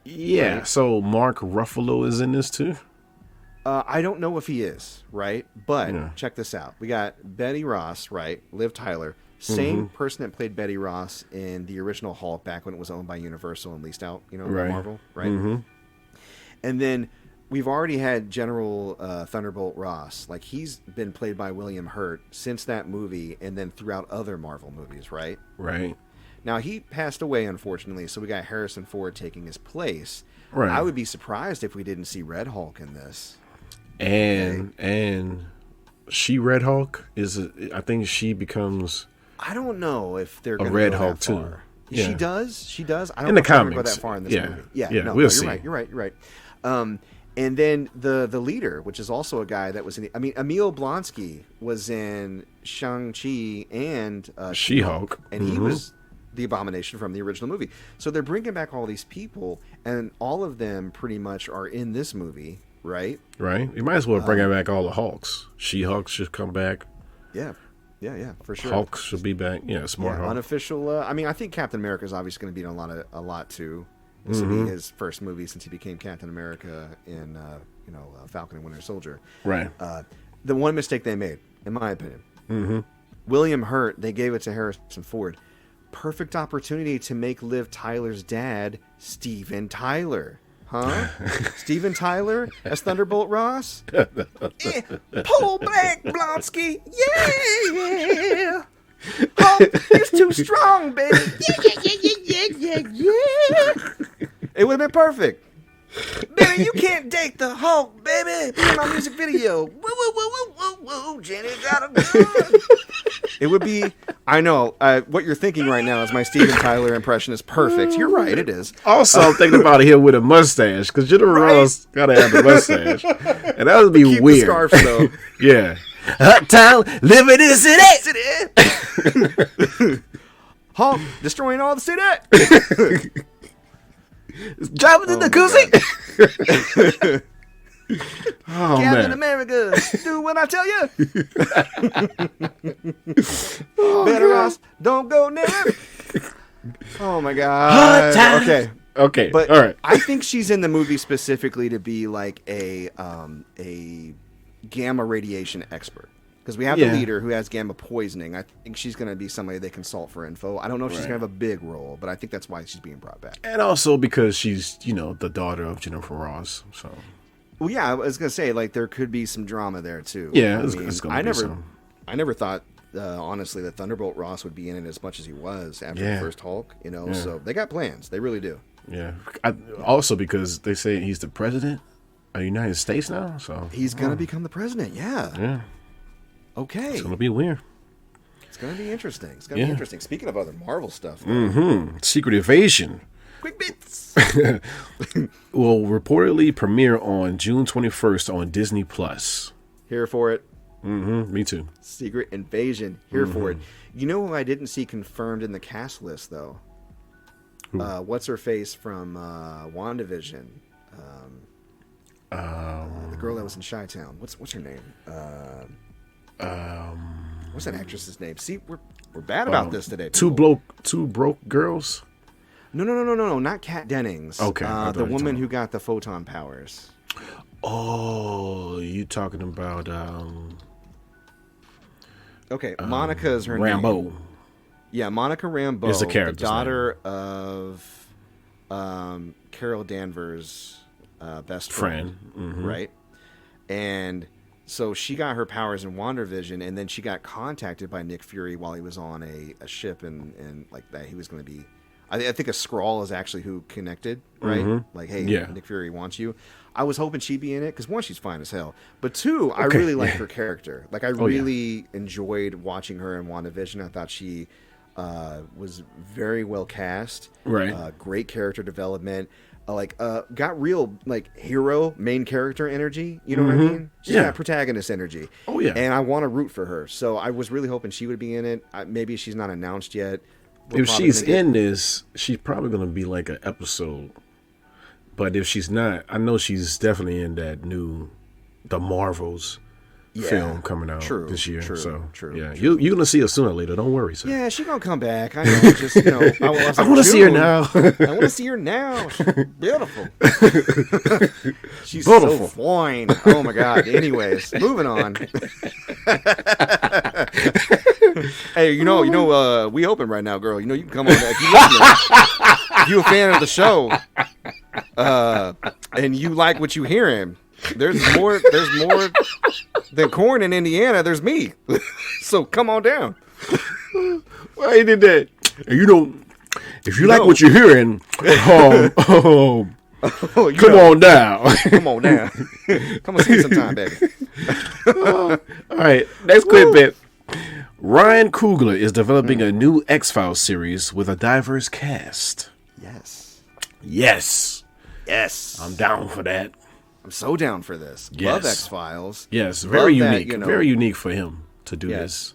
Yeah, Right. so Mark Ruffalo is in this too? I don't know if he is, right? But Yeah. check this out. We got Betty Ross, right? Liv Tyler. Same person that played Betty Ross in the original Hulk back when it was owned by Universal and leased out, by Right. Marvel, right? And then we've already had General Thunderbolt Ross. Like, he's been played by William Hurt since that movie and then throughout other Marvel movies, right? Right. Now, he passed away, unfortunately, so we got Harrison Ford taking his place. Right. I would be surprised if we didn't see Red Hulk in this. And she Red Hulk I think she becomes I don't know if they're a going to Red go Hulk that too. far. Yeah. She does. I don't In know the if they're gonna go comics. that far in this Yeah. movie. Yeah, No, we'll you're see. right. You're right. And then the leader, which is also a guy that was in Emil Blonsky was in Shang-Chi and She-Hulk. and he was the Abomination from the original movie. So they're bringing back all these people, and all of them pretty much are in this movie, right? Right? You might as well bring back all the Hulks. She-Hulk should come back. Yeah, for sure. Hulk should be back. Yeah, Smart Hulk. Unofficial. I think Captain America is obviously going to be in a lot too. This will be his first movie since he became Captain America in Falcon and Winter Soldier. Right. The one mistake they made, in my opinion, William Hurt, they gave it to Harrison Ford. Perfect opportunity to make Liv Tyler's dad Steven Tyler. Huh? Steven Tyler as Thunderbolt Ross? Pull back, Blonsky. Yeah. Hulk, he's too strong, baby. Yeah. It would have been perfect. Baby, you can't date the Hulk, baby. Be in my music video. Woo, woo, woo, woo, woo, woo. Jenny got a gun. It would be, I know, what you're thinking right now is my Steven Tyler impression is perfect. You're right, it is. Also, I'm thinking about him with a mustache because General Ross gotta have a mustache, and that would be Keep weird. the scarf, though. Yeah. Hot town, living in the city. Hulk, destroying all the city. Driving in the koozie. Oh, Captain man. America, do what I tell you. Better Ross, don't go near. Oh my god. Okay. Okay. But all right. I think she's in the movie specifically to be like a gamma radiation expert. Because we have the leader who has gamma poisoning. I think she's going to be somebody they consult for info. I don't know if she's going to have a big role, but I think that's why she's being brought back. And also because she's, you know, the daughter of Jennifer Ross. So. Well, yeah, I was going to say, like, there could be some drama there, too. Yeah, it's going to be some. I never thought, honestly, that Thunderbolt Ross would be in it as much as he was after the first Hulk, you know? So they got plans. They really do. Yeah. Also because they say he's the president of the United States now, so. He's going to become the president, yeah. Okay. It's going to be weird. It's going to be interesting. It's going to be interesting. Speaking of other Marvel stuff. Secret Invasion. Quick bits. Will reportedly premiere on June 21st on Disney+. Here for it. Me too. Secret Invasion. Here for it. You know who I didn't see confirmed in the cast list, though? What's her face from WandaVision? The girl that was in Chi-Town. What's her name? What's that actress's name? See, we're bad about this today. Two broke girls. No, not Kat Dennings. Okay, the woman who got the photon powers. Oh, you talking about Okay, Monica is her Rambeau. name. Yeah, Monica Rambeau is the character's daughter of Carol Danvers' best friend, right? And so she got her powers in WandaVision, and then she got contacted by Nick Fury while he was on a ship, and like that he was going to be. I think a Skrull is actually who connected, right? Like, hey, Nick Fury wants you. I was hoping she'd be in it because one, she's fine as hell, but two, I really liked her character. Like, I really enjoyed watching her in WandaVision. I thought she was very well cast, right? Great character development. Got real hero main character energy. You know what I mean? She's got protagonist energy. Oh yeah, and I want to root for her. So I was really hoping she would be in it. Maybe she's not announced yet. If she's in this, she's probably going to be like an episode. But if she's not, I know she's definitely in that The Marvels film coming out this year. True. You're going to see her sooner or later. Don't worry, sir. Yeah, she's going to come back. I know. Just, I want to see her now. I want to see her now. She's beautiful. She's so fine. Oh, my God. Anyways, moving on. Hey, we open right now, girl. You can come on. If you listening, if you're a fan of the show, and you like what you hearing, there's more than corn in Indiana. There's me. So come on down. Why you did that? If you like what you're hearing, come on down. Come on down. Come and see sometime, baby. All right, next clip bit. Ryan Coogler is developing a new X-Files series with a diverse cast. Yes. I'm down for that. I'm so down for this. Yes. Love X-Files. Yes, very unique. Very unique for him to do this.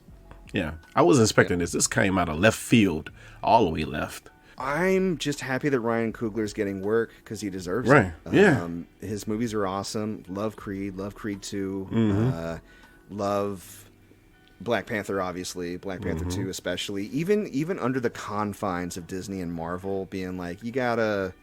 Yeah, I wasn't expecting this. This came out of left field, all the way left. I'm just happy that Ryan Coogler's getting work because he deserves it. Yeah. His movies are awesome. Love Creed 2. Love Black Panther, obviously. Black Panther 2 especially. Even under the confines of Disney and Marvel being like, you gotta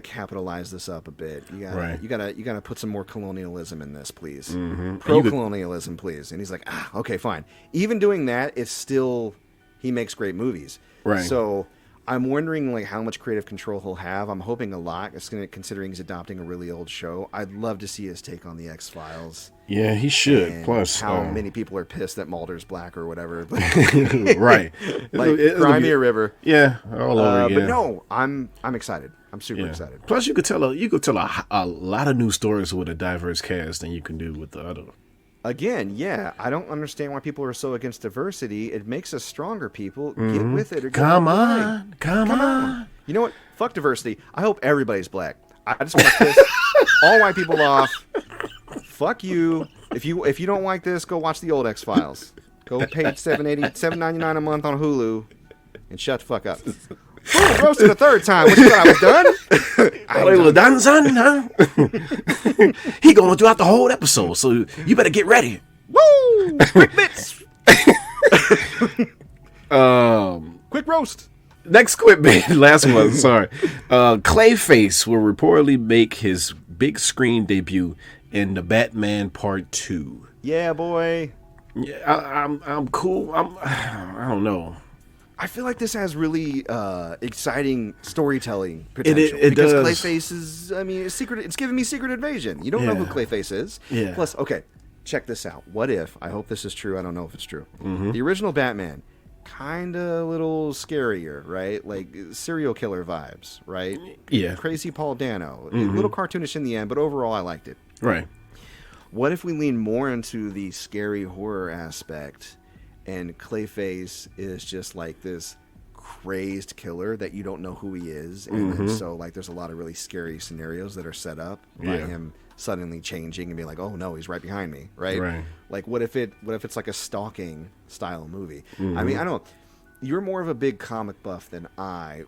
capitalize this up a bit. You gotta put some more colonialism in this, please. Pro-colonialism, please. And he's like, okay, fine. Even doing that, it's still, he makes great movies. Right. So I'm wondering how much creative control he'll have. I'm hoping a lot, considering he's adopting a really old show. I'd love to see his take on the X-Files. Yeah, he should. And plus, how many people are pissed that Mulder's black or whatever. Right. Cry me a river. Yeah, all over again. But no, I'm excited. I'm super excited. Plus, you could tell a lot of new stories with a diverse cast than you can do with the other. Again, I don't understand why people are so against diversity. It makes us stronger people. Get with it. Or Come on. You know what? Fuck diversity. I hope everybody's black. I just want to piss all white people off. Fuck you. If you don't like this, go watch the old X-Files. Go pay $7.99 a month on Hulu and shut the fuck up. Ooh, roasted a third time. What, you thought I was done? I was done, son, huh? He going throughout the whole episode, so you better get ready. Woo! Quick bits. Um, Quick roast. Next quit band, last one. Sorry, Clayface will reportedly make his big screen debut in the Batman Part 2. Yeah, boy. Yeah, I'm cool. I don't know. I feel like this has really exciting storytelling potential. It because does. Clayface is, I mean, it's giving me Secret Invasion. You don't know who Yeah. Clayface is. Yeah. Plus, okay, check this out. What if, I hope this is true, I don't know if it's true. Mm-hmm. The original Batman, kind of a little scarier, right? Like serial killer vibes, right? Yeah. Crazy Paul Dano. A little cartoonish in the end, but overall I liked it. Right. What if we lean more into the scary horror aspect and Clayface is just like this crazed killer that you don't know who he is, and then so like there's a lot of really scary scenarios that are set up by him suddenly changing and being like, oh no, he's right behind me, right? Like what if it's like a stalking style movie? I mean, I don't. You're more of a big comic buff than I.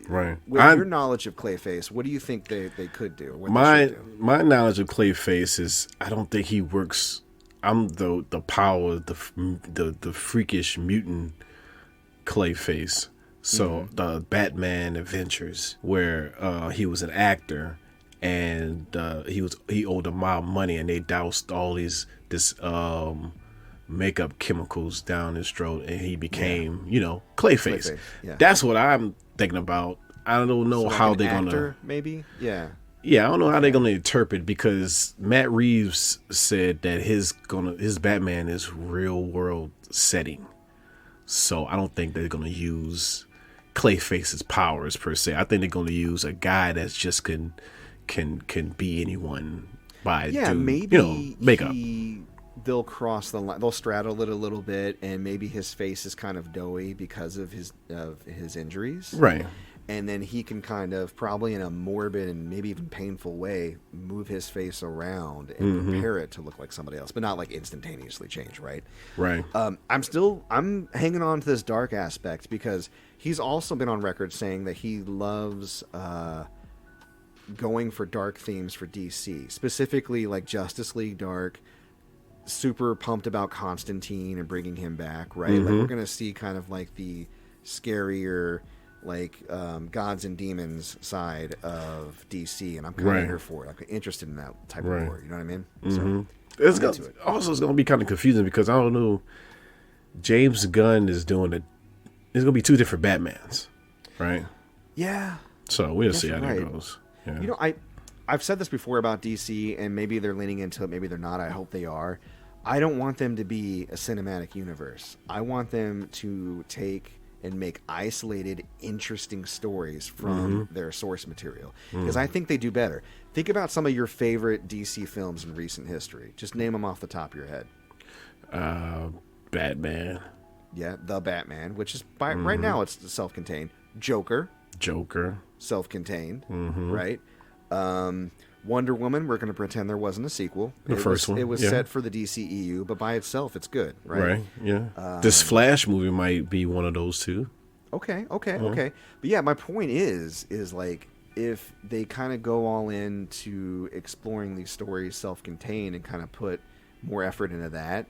Right. With your knowledge of Clayface, what do you think they could do? Or what they should do? My knowledge of Clayface is I don't think he works. I'm the power, the freakish mutant Clayface. So the Batman Adventures, where he was an actor, and he owed a mob money, and they doused all this makeup chemicals down his throat, and he became Clayface. Yeah. That's what I'm thinking about. I don't know Like how an they're actor, gonna. maybe. Yeah. Yeah, I don't know how they're gonna interpret, because Matt Reeves said that his Batman is real world setting. So I don't think they're gonna use Clayface's powers per se. I think they're gonna use a guy that's just can be anyone by maybe makeup. They'll cross the line. They'll straddle it a little bit, and maybe his face is kind of doughy because of his injuries. Right. And then he can kind of, probably in a morbid and maybe even painful way, move his face around and prepare it to look like somebody else, but not like instantaneously change, right? Right. I'm hanging on to this dark aspect because he's also been on record saying that he loves going for dark themes for DC, specifically like Justice League Dark. Super pumped about Constantine and bringing him back, right? Like we're gonna see kind of like the scarier, like gods and demons side of DC, and I'm kind of here for it. I'm interested in that type of horror. You know what I mean? So, It's gonna be kind of confusing because I don't know. James Gunn is doing it. There's gonna be two different Batmans, right? Yeah. So we'll see how right. that goes. Yeah. You know, I've said this before about DC, and maybe they're leaning into it, maybe they're not. I hope they are. I don't want them to be a cinematic universe. I want them to take and make isolated, interesting stories from their source material. Because I think they do better. Think about some of your favorite DC films in recent history. Just name them off the top of your head. Batman. Yeah, The Batman, which is right now it's self-contained. Joker, self-contained, right? Wonder Woman, we're going to pretend there wasn't a sequel. First one. It was set for the DCEU, but by itself, it's good, right? Right, yeah. This Flash movie might be one of those two. Okay. But yeah, my point is like, if they kind of go all into exploring these stories self-contained and kind of put more effort into that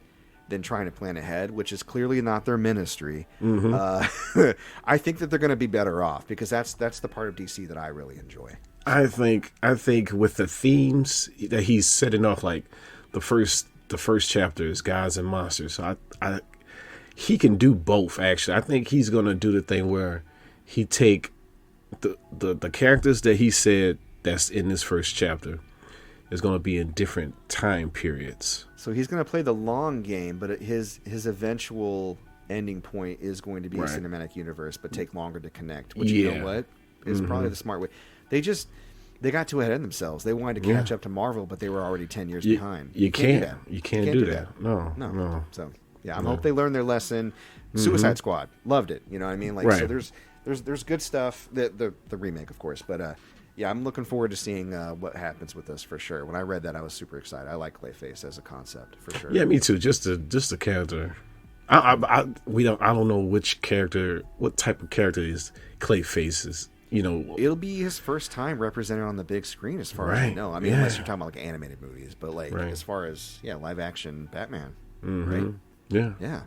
than trying to plan ahead, which is clearly not their ministry, I think that they're going to be better off, because that's the part of DC that I really enjoy. I think with the themes that he's setting off, like the first chapter is gods and monsters. So he can do both. Actually, I think he's gonna do the thing where he take the characters that he said that's in this first chapter is gonna be in different time periods. So he's gonna play the long game, but his eventual ending point is going to be a cinematic universe, but take longer to connect. Which, you know what, is probably the smart way. They got too ahead of themselves. They wanted to catch up to Marvel, but they were already 10 years behind. You can't do that. No. So yeah, I hope they learned their lesson. Suicide Squad, loved it. You know what I mean? Like, so there's good stuff. The remake, of course, but yeah, I'm looking forward to seeing what happens with this for sure. When I read that, I was super excited. I like Clayface as a concept for sure. Yeah, me too. Just the character. I don't know what type of character is Clayface is. You know, it'll be his first time represented on the big screen, as far as I know. I mean, unless you're talking about like animated movies, but like as far as live action Batman, right? Yeah.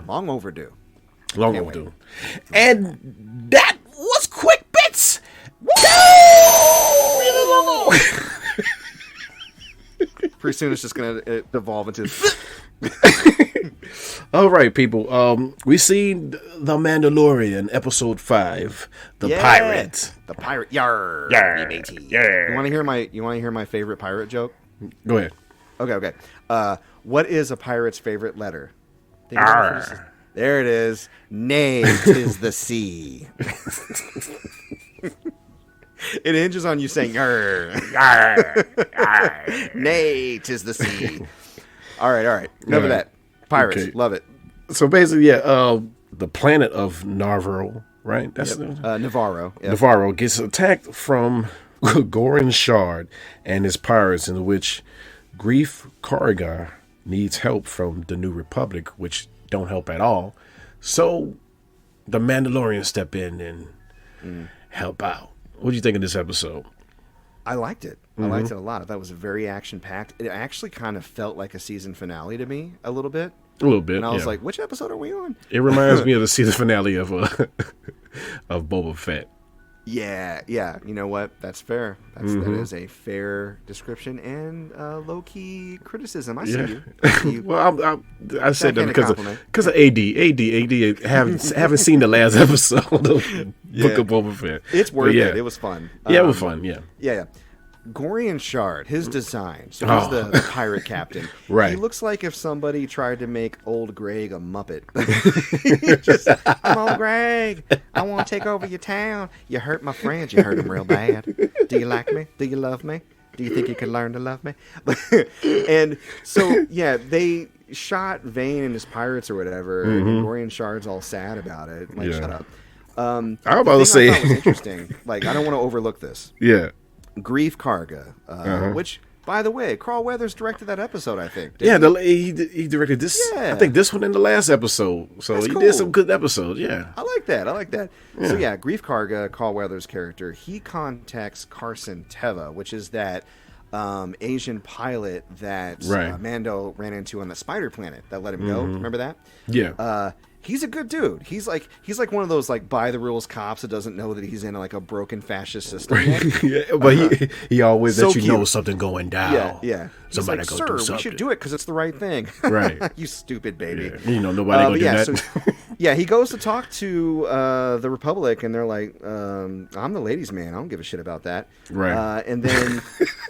Long overdue. Long Can't wait. overdue. And that was Quick Bits. Pretty soon it's just going to devolve into... All right, people. We seen The Mandalorian, episode 5, The Pirate. The pirate. Yarr. Yarr. Me matey. Yarr. You want to hear my favorite pirate joke? Go ahead. Okay. What is a pirate's favorite letter? Arr. There it is. Nay, 'tis the sea. It hinges on you saying, "Arr, Arr. Arr. nay, 'tis the sea." All right. Enough of that. Pirates, Okay. love it. So basically, the planet of Navarro, right? That's Navarro. Yep. Navarro gets attacked from Goran Shard and his pirates, in which Grief Karga needs help from the New Republic, which don't help at all. So the Mandalorians step in and help out. What do you think of this episode? I liked it. I liked it a lot. I thought it was very action-packed. It actually kind of felt like a season finale to me a little bit. A little bit. And I was yeah. like, which episode are we on? It reminds me of the season finale of Boba Fett. Yeah. You know what? That's fair. That is a fair description and low-key criticism. I see you. I see you. Well, I said that Backhanded compliment. because of AD haven't seen the last episode of Book of Boba Fett. It's worth But yeah. it. It was fun. Yeah, it was fun. Yeah. Yeah. Gorian Shard, his design. So he's the pirate captain. Right. He looks like if somebody tried to make old Greg a Muppet. I'm old Greg. I want to take over your town. You hurt my friends. You hurt them real bad. Do you like me? Do you love me? Do you think you can learn to love me? And so, yeah, they shot Vane and his pirates or whatever. And Gorian Shard's all sad about it. Like, Yeah. shut up. I was about to say. I thought was interesting. Like, I don't want to overlook this. Yeah. Grief Karga, which, by the way, Carl Weathers directed that episode, I think. Yeah, he directed this. Yeah. I think this one in the last episode. So That's he cool. did some good episodes. Yeah. I like that. So, yeah, Grief Karga, Carl Weathers' character, he contacts Carson Teva, which is that Asian pilot that Right. Mando ran into on the spider planet that let him go. Remember that? Yeah. He's a good dude. He's like one of those like by the rules cops that doesn't know that he's in like a broken fascist system. Yet. Yeah, but he always So lets you know cute. something going down. Yeah. He's Somebody like, go sir, do we something. should do it because it's the right thing. Right. You stupid baby. Yeah. You know, nobody gonna but do yeah, that. so, yeah, he goes to talk to the Republic, and they're like, "I'm the ladies' man. I don't give a shit about that." Right. And then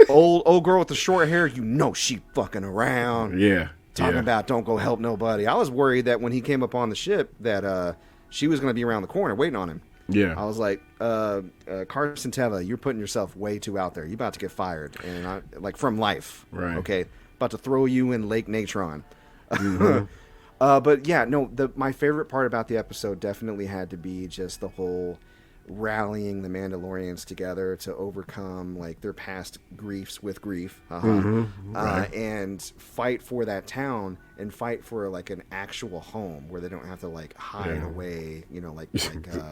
old girl with the short hair, she fucking around. Yeah. Talking yeah. about don't go help nobody. I was worried that when he came up on the ship that she was going to be around the corner waiting on him. Yeah. I was like, Carson Teva, you're putting yourself way too out there. You're about to get fired, and like from life. Right. Okay. About to throw you in Lake Natron. But yeah, no. My favorite part about the episode definitely had to be just the whole rallying the Mandalorians together to overcome like their past griefs with grief, Right. and fight for that town and fight for like an actual home where they don't have to like hide away, like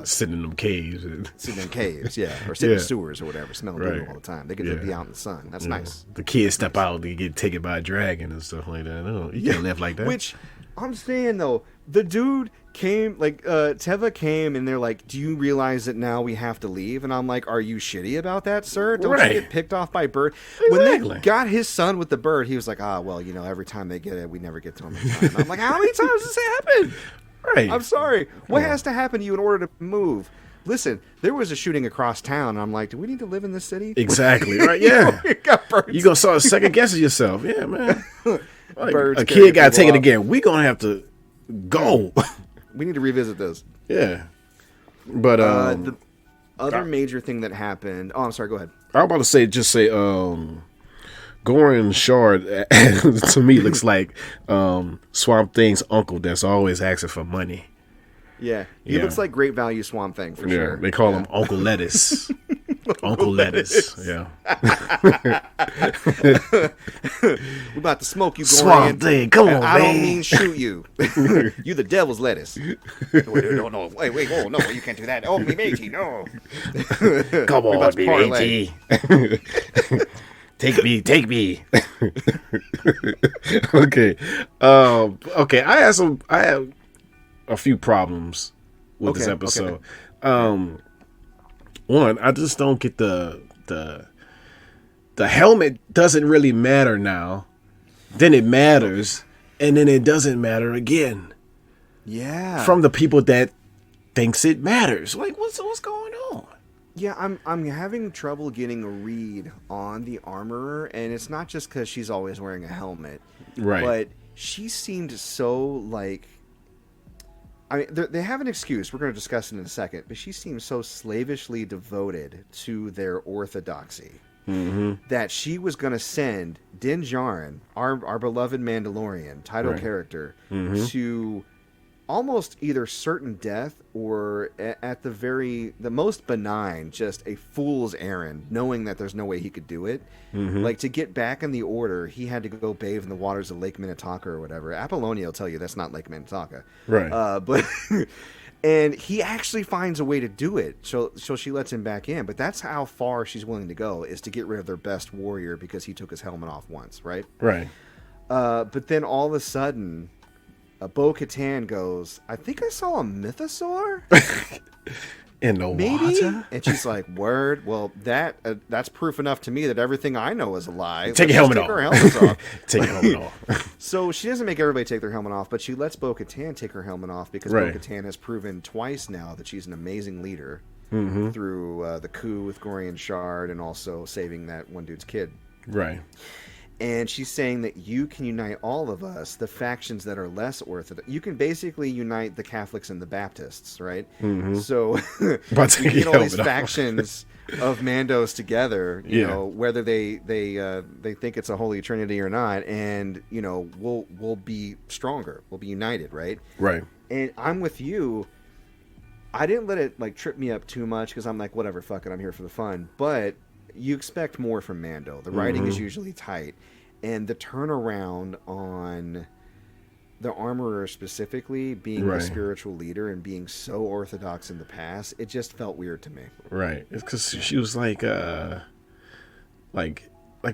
Sitting in them caves. And, sitting in caves, or sitting in Yeah. sewers or whatever, smelling Right. good all the time. They get to be out in the sun. That's nice. The kids step out, they get taken by a dragon and stuff like that. No, you can't live like that. Which I'm saying though, the dude came like Teva came and they're like, "Do you realize that now we have to leave?" And I'm like, "Are you shitty about that, sir? Don't Right. you get picked off by bird?" Exactly. When they got his son with the bird, he was like, well, every time they get it, we never get to him in time." And I'm like, how many times does this happen? right. I'm sorry. What has to happen to you in order to move? Listen, there was a shooting across town, and I'm like, do we need to live in this city? Exactly. Right. Yeah. You got birds. You gonna start second guessing yourself. Yeah, man. Like, Birds a carrying kid gotta people take it off. again. We gonna have to go. We need to revisit this. Yeah. But The other major thing that happened. Oh, I'm sorry. Go ahead. I was about to say, Goran Shard to me looks like Swamp Thing's uncle that's always asking for money. Yeah, he Yeah. looks like great value Swamp Thing for sure. They call him Uncle Lettuce. Uncle Lettuce. Yeah. We're about to smoke you, Swamp Gorian. Thing. Come And on, I man. don't mean shoot you. You the devil's lettuce. Wait, no. Wait, oh, no, you can't do that. Oh, me matey, no. Come about on, to parlay. BBT. Take me. Okay. Okay. I have a few problems with this Okay, episode. okay. One, I just don't get the helmet doesn't really matter now. Then it matters, and then it doesn't matter again. Yeah. From the people that thinks it matters. Like, what's going on? Yeah, I'm having trouble getting a read on the armorer, and it's not just because she's always wearing a helmet, Right. But she seemed so like. I mean, they have an excuse. We're going to discuss it in a second, but she seems so slavishly devoted to their orthodoxy that she was going to send Din Djarin, our beloved Mandalorian title character, to almost either certain death or at the most benign, just a fool's errand, knowing that there's no way he could do it. Like, to get back in the order, he had to go bathe in the waters of Lake Minnetonka or whatever. Apollonia will tell you that's not Lake Minnetonka. Right. But and he actually finds a way to do it. So she lets him back in. But that's how far she's willing to go, is to get rid of their best warrior because he took his helmet off once, right? Right. But then all of a sudden, Bo-Katan goes, I think I saw a mythosaur In the maybe, water? and she's like, "Word, well that's proof enough to me that everything I know is a lie." Take your Let's helmet our off. helmets off. Take your helmet off. So she doesn't make everybody take their helmet off, but she lets Bo-Katan take her helmet off because Right. Bo-Katan has proven twice now that she's an amazing leader through the coup with Gorian Shard and also saving that one dude's kid. Right. And she's saying that you can unite all of us, the factions that are less orthodox. You can basically unite the Catholics and the Baptists, right? So But you get all these helmet off. factions of Mandos together, you Yeah. know, whether they think it's a holy trinity or not, and you know, we'll be stronger, we'll be united, right? Right. And I'm with you. I didn't let it like trip me up too much because I'm like, whatever, fuck it, I'm here for the fun. But you expect more from Mando. The writing is usually tight, and the turnaround on the armorer specifically being the Right. spiritual leader and being so orthodox in the past, it just felt weird to me. Right. It's because she was like you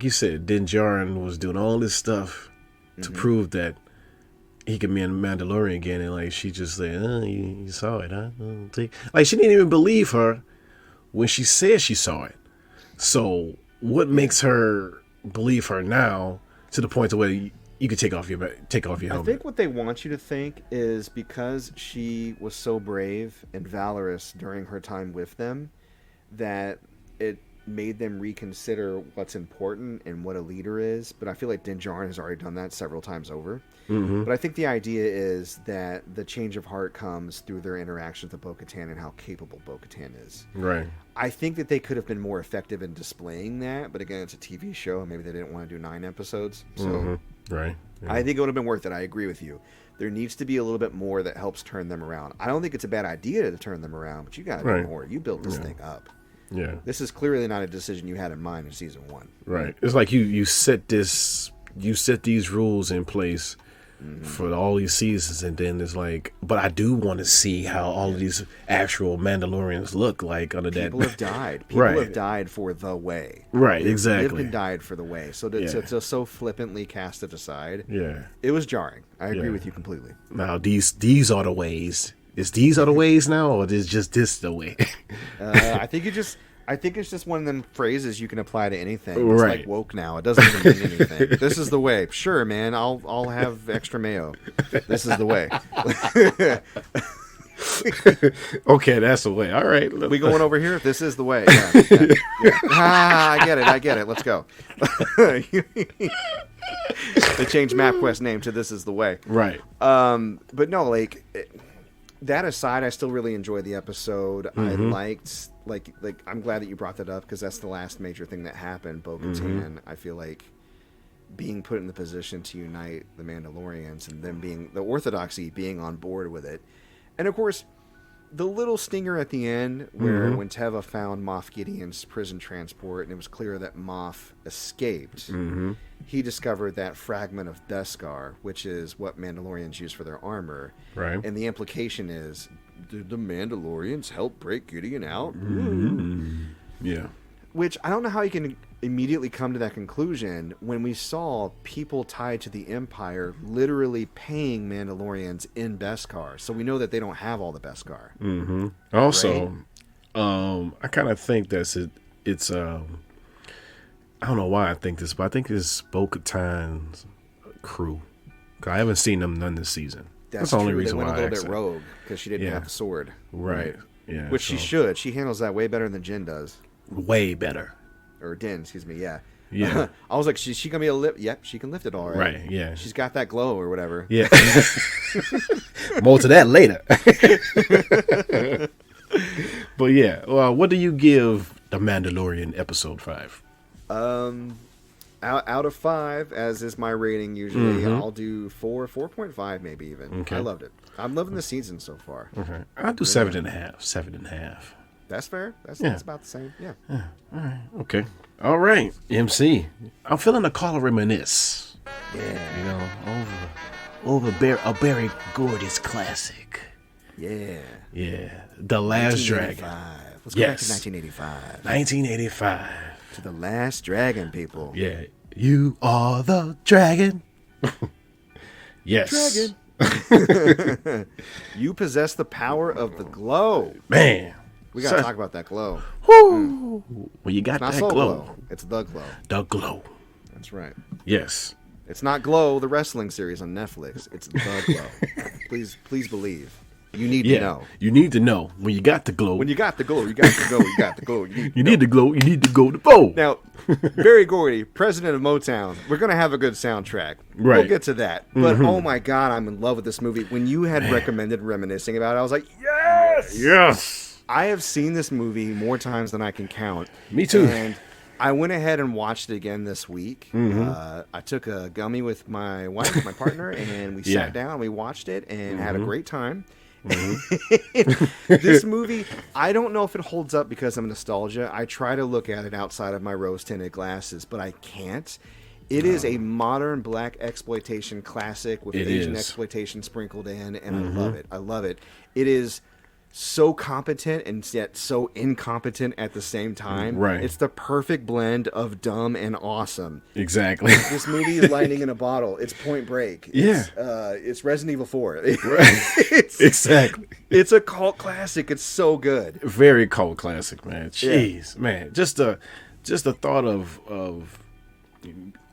said, Din Djarin was doing all this stuff to prove that he could be a Mandalorian again, and like she just said, you saw it, huh? Like she didn't even believe her when she said she saw it. So what makes her believe her now to the point to where you could take off your helmet? I think what they want you to think is because she was so brave and valorous during her time with them, that it made them reconsider what's important and what a leader is. But I feel like Din Djarin has already done that several times over. But I think the idea is that the change of heart comes through their interaction with the Bo-Katan and how capable Bo-Katan is. Right. I think that they could have been more effective in displaying that, but again, it's a TV show, and maybe they didn't want to do 9 episodes. So Right. Yeah. I think it would have been worth it. I agree with you. There needs to be a little bit more that helps turn them around. I don't think it's a bad idea to turn them around, but you got to Right. do more. You built this thing up. Yeah. This is clearly not a decision you had in mind in season 1. Right. It's like you set these rules in place for all these seasons, and then it's like, but I do want to see how all of these actual Mandalorians look like under that. People have died. People Right. have died for the way. Right, They've exactly. lived and died for the way. So to so flippantly cast it aside, Yeah. it was jarring. I agree Yeah. with you completely. Now these are the ways. Is these are the ways now, or is just this the way? I think it's just one of them phrases you can apply to anything. It's Right. like woke now. It doesn't even mean anything. This is the way. Sure, man. I'll have extra mayo. This is the way. Okay, that's the way. All right. We going over here? This is the way. Yeah. Ah, I get it. Let's go. They changed MapQuest name to This Is the Way. Right. But no, like that aside, I still really enjoyed the episode. I liked like I'm glad that you brought that up because that's the last major thing that happened. Bo-Katan, I feel like being put in the position to unite the Mandalorians and them being the orthodoxy being on board with it, and of course the little stinger at the end where when Teva found Moff Gideon's prison transport and it was clear that Moff escaped, he discovered that fragment of Beskar, which is what Mandalorians use for their armor. Right. And the implication is, did the Mandalorians help break Gideon out? Yeah. Which I don't know how you can immediately come to that conclusion when we saw people tied to the Empire literally paying Mandalorians in Beskar. So we know that they don't have all the Beskar. Mm-hmm. Also, I kind of think that's it. It's I don't know why I think this, but I think it's Bo-Katan's crew. 'Cause I haven't seen them none this season. That's the only true. reason They went why a I little asked bit that. rogue because she didn't Yeah. have the sword. Right. Yeah. Which she should. She handles that way better than Jin does. Way better. Or Din, excuse me. Yeah. Yeah. I was like, she gonna be able to lift? Yep, she can lift it all right. Right. Yeah. She's got that glow or whatever. Yeah. More to that later. But yeah, well, what do you give The Mandalorian episode 5? Out of 5, as is my rating usually, I'll do 4.5 maybe even. Okay. I loved it. I'm loving the season so far. Okay. I'll do 7.5. 7.5. That's fair. That's about the same. Yeah. Okay. All right. MC. I'm feeling the call of Reminisce. Yeah. You know, over a very gorgeous classic. Yeah. Yeah. The Last Dragon. 1985. Let's go back to 1985. 1985. To the Last Dragon, people. Yeah. You are the dragon. Yes. Dragon. You possess the power of the glow. Man. We gotta talk about that glow. Whoo. When you got Not that soul glow. It's the glow. The glow. That's right. Yes. It's not Glow, the wrestling series on Netflix. It's the glow. Please believe. You need to know. You need to know when you got the glow. When you got the glow, you got the glow, you got the glow. You need the glow. You need to go to bowl. Now, Barry Gordy, president of Motown, we're going to have a good soundtrack. Right. We'll get to that. But oh my God, I'm in love with this movie. When you had recommended Reminiscing about it, I was like, yes! Yes. I have seen this movie more times than I can count. Me too. And I went ahead and watched it again this week. I took a gummy with my wife, my partner, and we sat down, we watched it, and had a great time. This movie, I don't know if it holds up because of nostalgia. I try to look at it outside of my rose-tinted glasses, but I can't. It is a modern black exploitation classic with Asian exploitation sprinkled in, and I love it. I love it. It is so competent and yet so incompetent at the same time. Right. It's the perfect blend of dumb and awesome. Exactly. This movie is lightning in a bottle. It's Point Break. It's Resident Evil 4. Exactly. It's a cult classic. It's so good. Very cult classic, man. Jeez, man. Just the thought of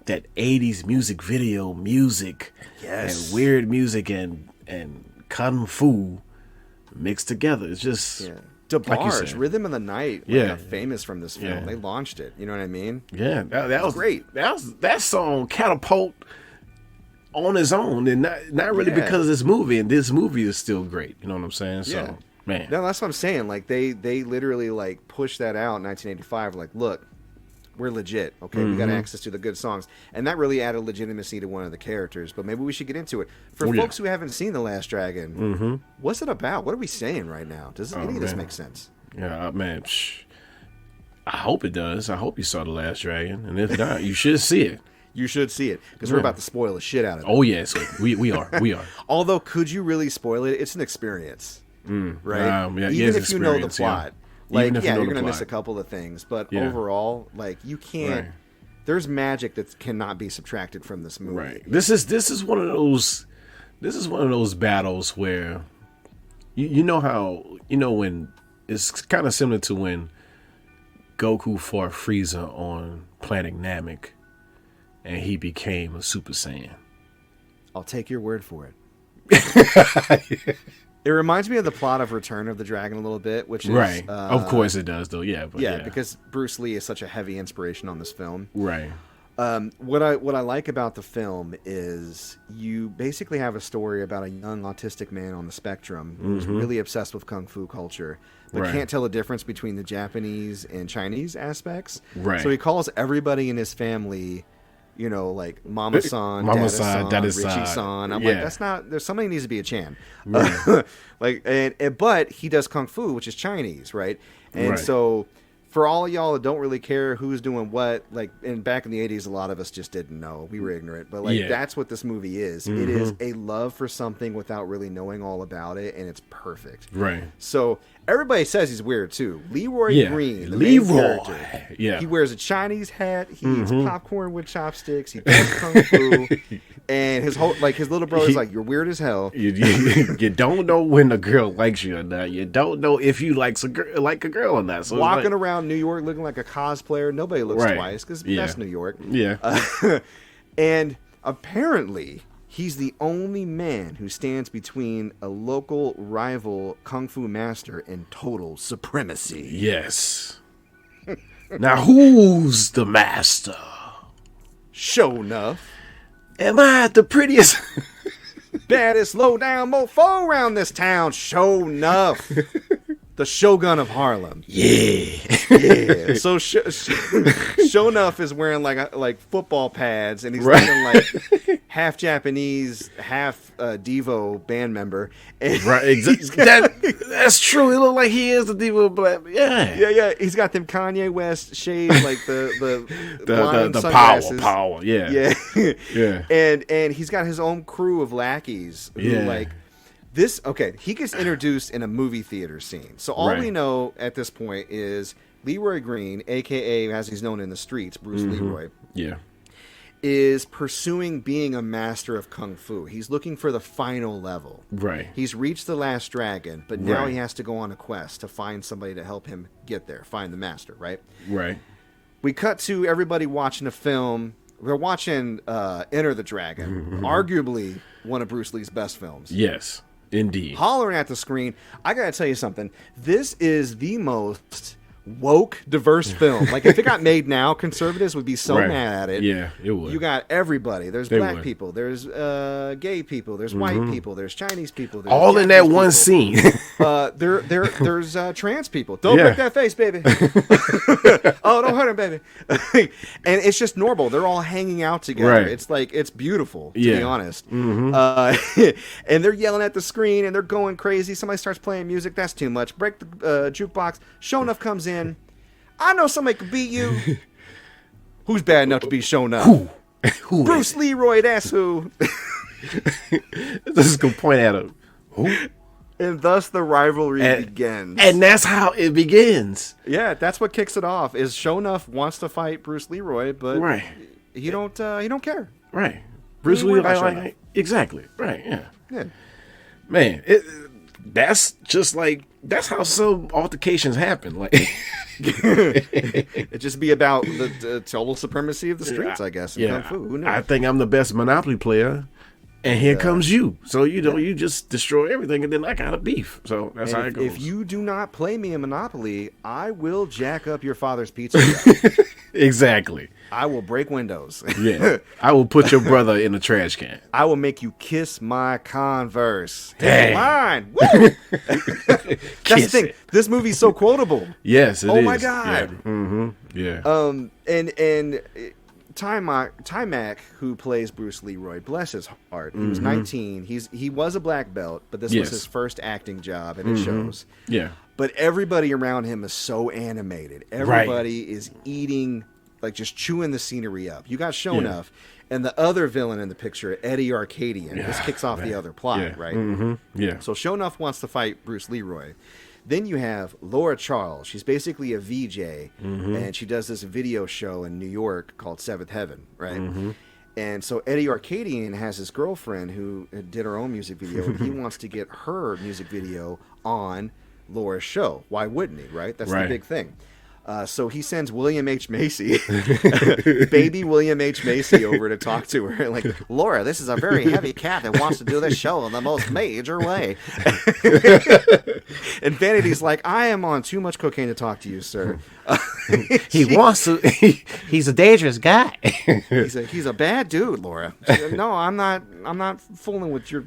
that 80s music video music and weird music and kung fu mixed together. It's just DeBarge, Rhythm of the Night, got famous from this film. They launched it. You know what I mean? Yeah, that was great. That song catapult on its own, and not really because of this movie. And this movie is still great. You know what I'm saying? So, man, no, that's what I'm saying. Like they literally like pushed that out in 1985. Like, look, we're legit. Okay, we got access to the good songs, and that really added legitimacy to one of the characters. But maybe we should get into it. For folks who haven't seen The Last Dragon, what's it about? What are we saying right now? Does any of this make sense? Yeah, man. I hope it does. I hope you saw The Last Dragon, and if not, you should see it. You should see it because we're about to spoil the shit out of it. Oh yes, we are. We are. Although, could you really spoil it? It's an experience, right? Even if you know the plot. Like, you're going to miss a couple of things, but overall, like, you can't. Right. There's magic that cannot be subtracted from this movie. Right. This is one of those. This is one of those battles where, you know how when it's kind of similar to when Goku fought Frieza on Planet Namek, and he became a Super Saiyan. I'll take your word for it. It reminds me of the plot of Return of the Dragon a little bit, which is... of course it does, though, because Bruce Lee is such a heavy inspiration on this film. Right. What I like about the film is you basically have a story about a young autistic man on the spectrum who's really obsessed with Kung Fu culture, but can't tell the difference between the Japanese and Chinese aspects. Right. So he calls everybody in his family... like Mama-san, Dada-san, Richie-san. I'm like, that's not. There's somebody needs to be a Chan, but he does kung fu, which is Chinese, right? And so, for all of y'all that don't really care who's doing what, like, back in the '80s, a lot of us just didn't know. We were ignorant, but that's what this movie is. It is a love for something without really knowing all about it, and it's perfect. Right. So Everybody says he's weird too. Leroy Green, the main character. Yeah. He wears a Chinese hat. He eats popcorn with chopsticks. He does kung fu. And his little brother's like, you're weird as hell. You don't know when a girl likes you or not. You don't know if you like a girl or not. So walking around New York looking like a cosplayer, nobody looks twice because that's New York. Yeah. And apparently, he's the only man who stands between a local rival kung fu master and total supremacy. Yes. Now, who's the master? Sure enough. Am I the prettiest? Baddest low-down mofo around this town. Sure enough. The Shogun of Harlem. Yeah. Yeah. So Shonuff is wearing like football pads, and he's looking like half Japanese, half Devo band member. And right. Exactly. That's true. It look like he is the Devo black. Yeah. Yeah. He's got them Kanye West shades, like the power. Yeah. Yeah. And he's got his own crew of lackeys who like. He gets introduced in a movie theater scene. So all we know at this point is Leroy Green, a.k.a. as he's known in the streets, Bruce Leroy, is pursuing being a master of Kung Fu. He's looking for the final level. Right. He's reached the last dragon, but now he has to go on a quest to find somebody to help him get there, find the master, right? Right. We cut to everybody watching a film. We're watching Enter the Dragon, arguably one of Bruce Lee's best films. Yes. Indeed. Hollering at the screen. I gotta tell you something. This is the most woke, diverse film. Like, if it got made now, conservatives would be so mad at it. Yeah, it would. You got everybody. There's black people. There's gay people. There's white people. There's Chinese people. There's all in that one scene. There's trans people. Don't break that face, baby. Oh, don't hurt him, baby. And it's just normal. They're all hanging out together. Right. It's like, it's beautiful, to be honest. And they're yelling at the screen, and they're going crazy. Somebody starts playing music. That's too much. Break the jukebox. Shonuff comes in. I know somebody could beat you. Who's bad enough to be Shonuff? Who? Bruce Leroy, that's who. This is going to point at him. Who? And thus the rivalry begins. And that's how it begins. Yeah, that's what kicks it off. Is Shonuff wants to fight Bruce Leroy, but he don't care. Right. Bruce Leroy, exactly. Right. Yeah. Man, that's just like, that's how some altercations happen. Like, it just be about the total supremacy of the streets, I guess. In Kung Fu. Who knows? I think I'm the best Monopoly player, and here comes you. So you just destroy everything, and then I got a beef. So that's how it goes. If you do not play me in Monopoly, I will jack up your father's pizza shop. Exactly. I will break windows. Yeah. I will put your brother in a trash can. I will make you kiss my Converse. Dang. Mine. Woo! That's the thing. This movie's so quotable. Yes, it is. Oh my God. Yeah. And Timac, who plays Bruce Leroy, bless his heart. He was 19. He was a black belt, but this was his first acting job, and it shows. Yeah. But everybody around him is so animated. Everybody is eating, like, just chewing the scenery up. You got Shonuff, and the other villain in the picture, Eddie Arcadian. This kicks off the other plot, right? Yeah. So Shonuff wants to fight Bruce Leroy. Then you have Laura Charles. She's basically a VJ, and she does this video show in New York called Seventh Heaven, right? And so Eddie Arcadian has his girlfriend who did her own music video, and he wants to get her music video on Laura's show. Why wouldn't he, right? That's the big thing. So he sends William H. Macy, baby William H. Macy, over to talk to her. Like, Laura, this is a very heavy cat that wants to do this show in the most major way. And Vanity's like, I am on too much cocaine to talk to you, sir. Wants to. He's a dangerous guy. He's a bad dude, Laura. Said, no, I'm not fooling with your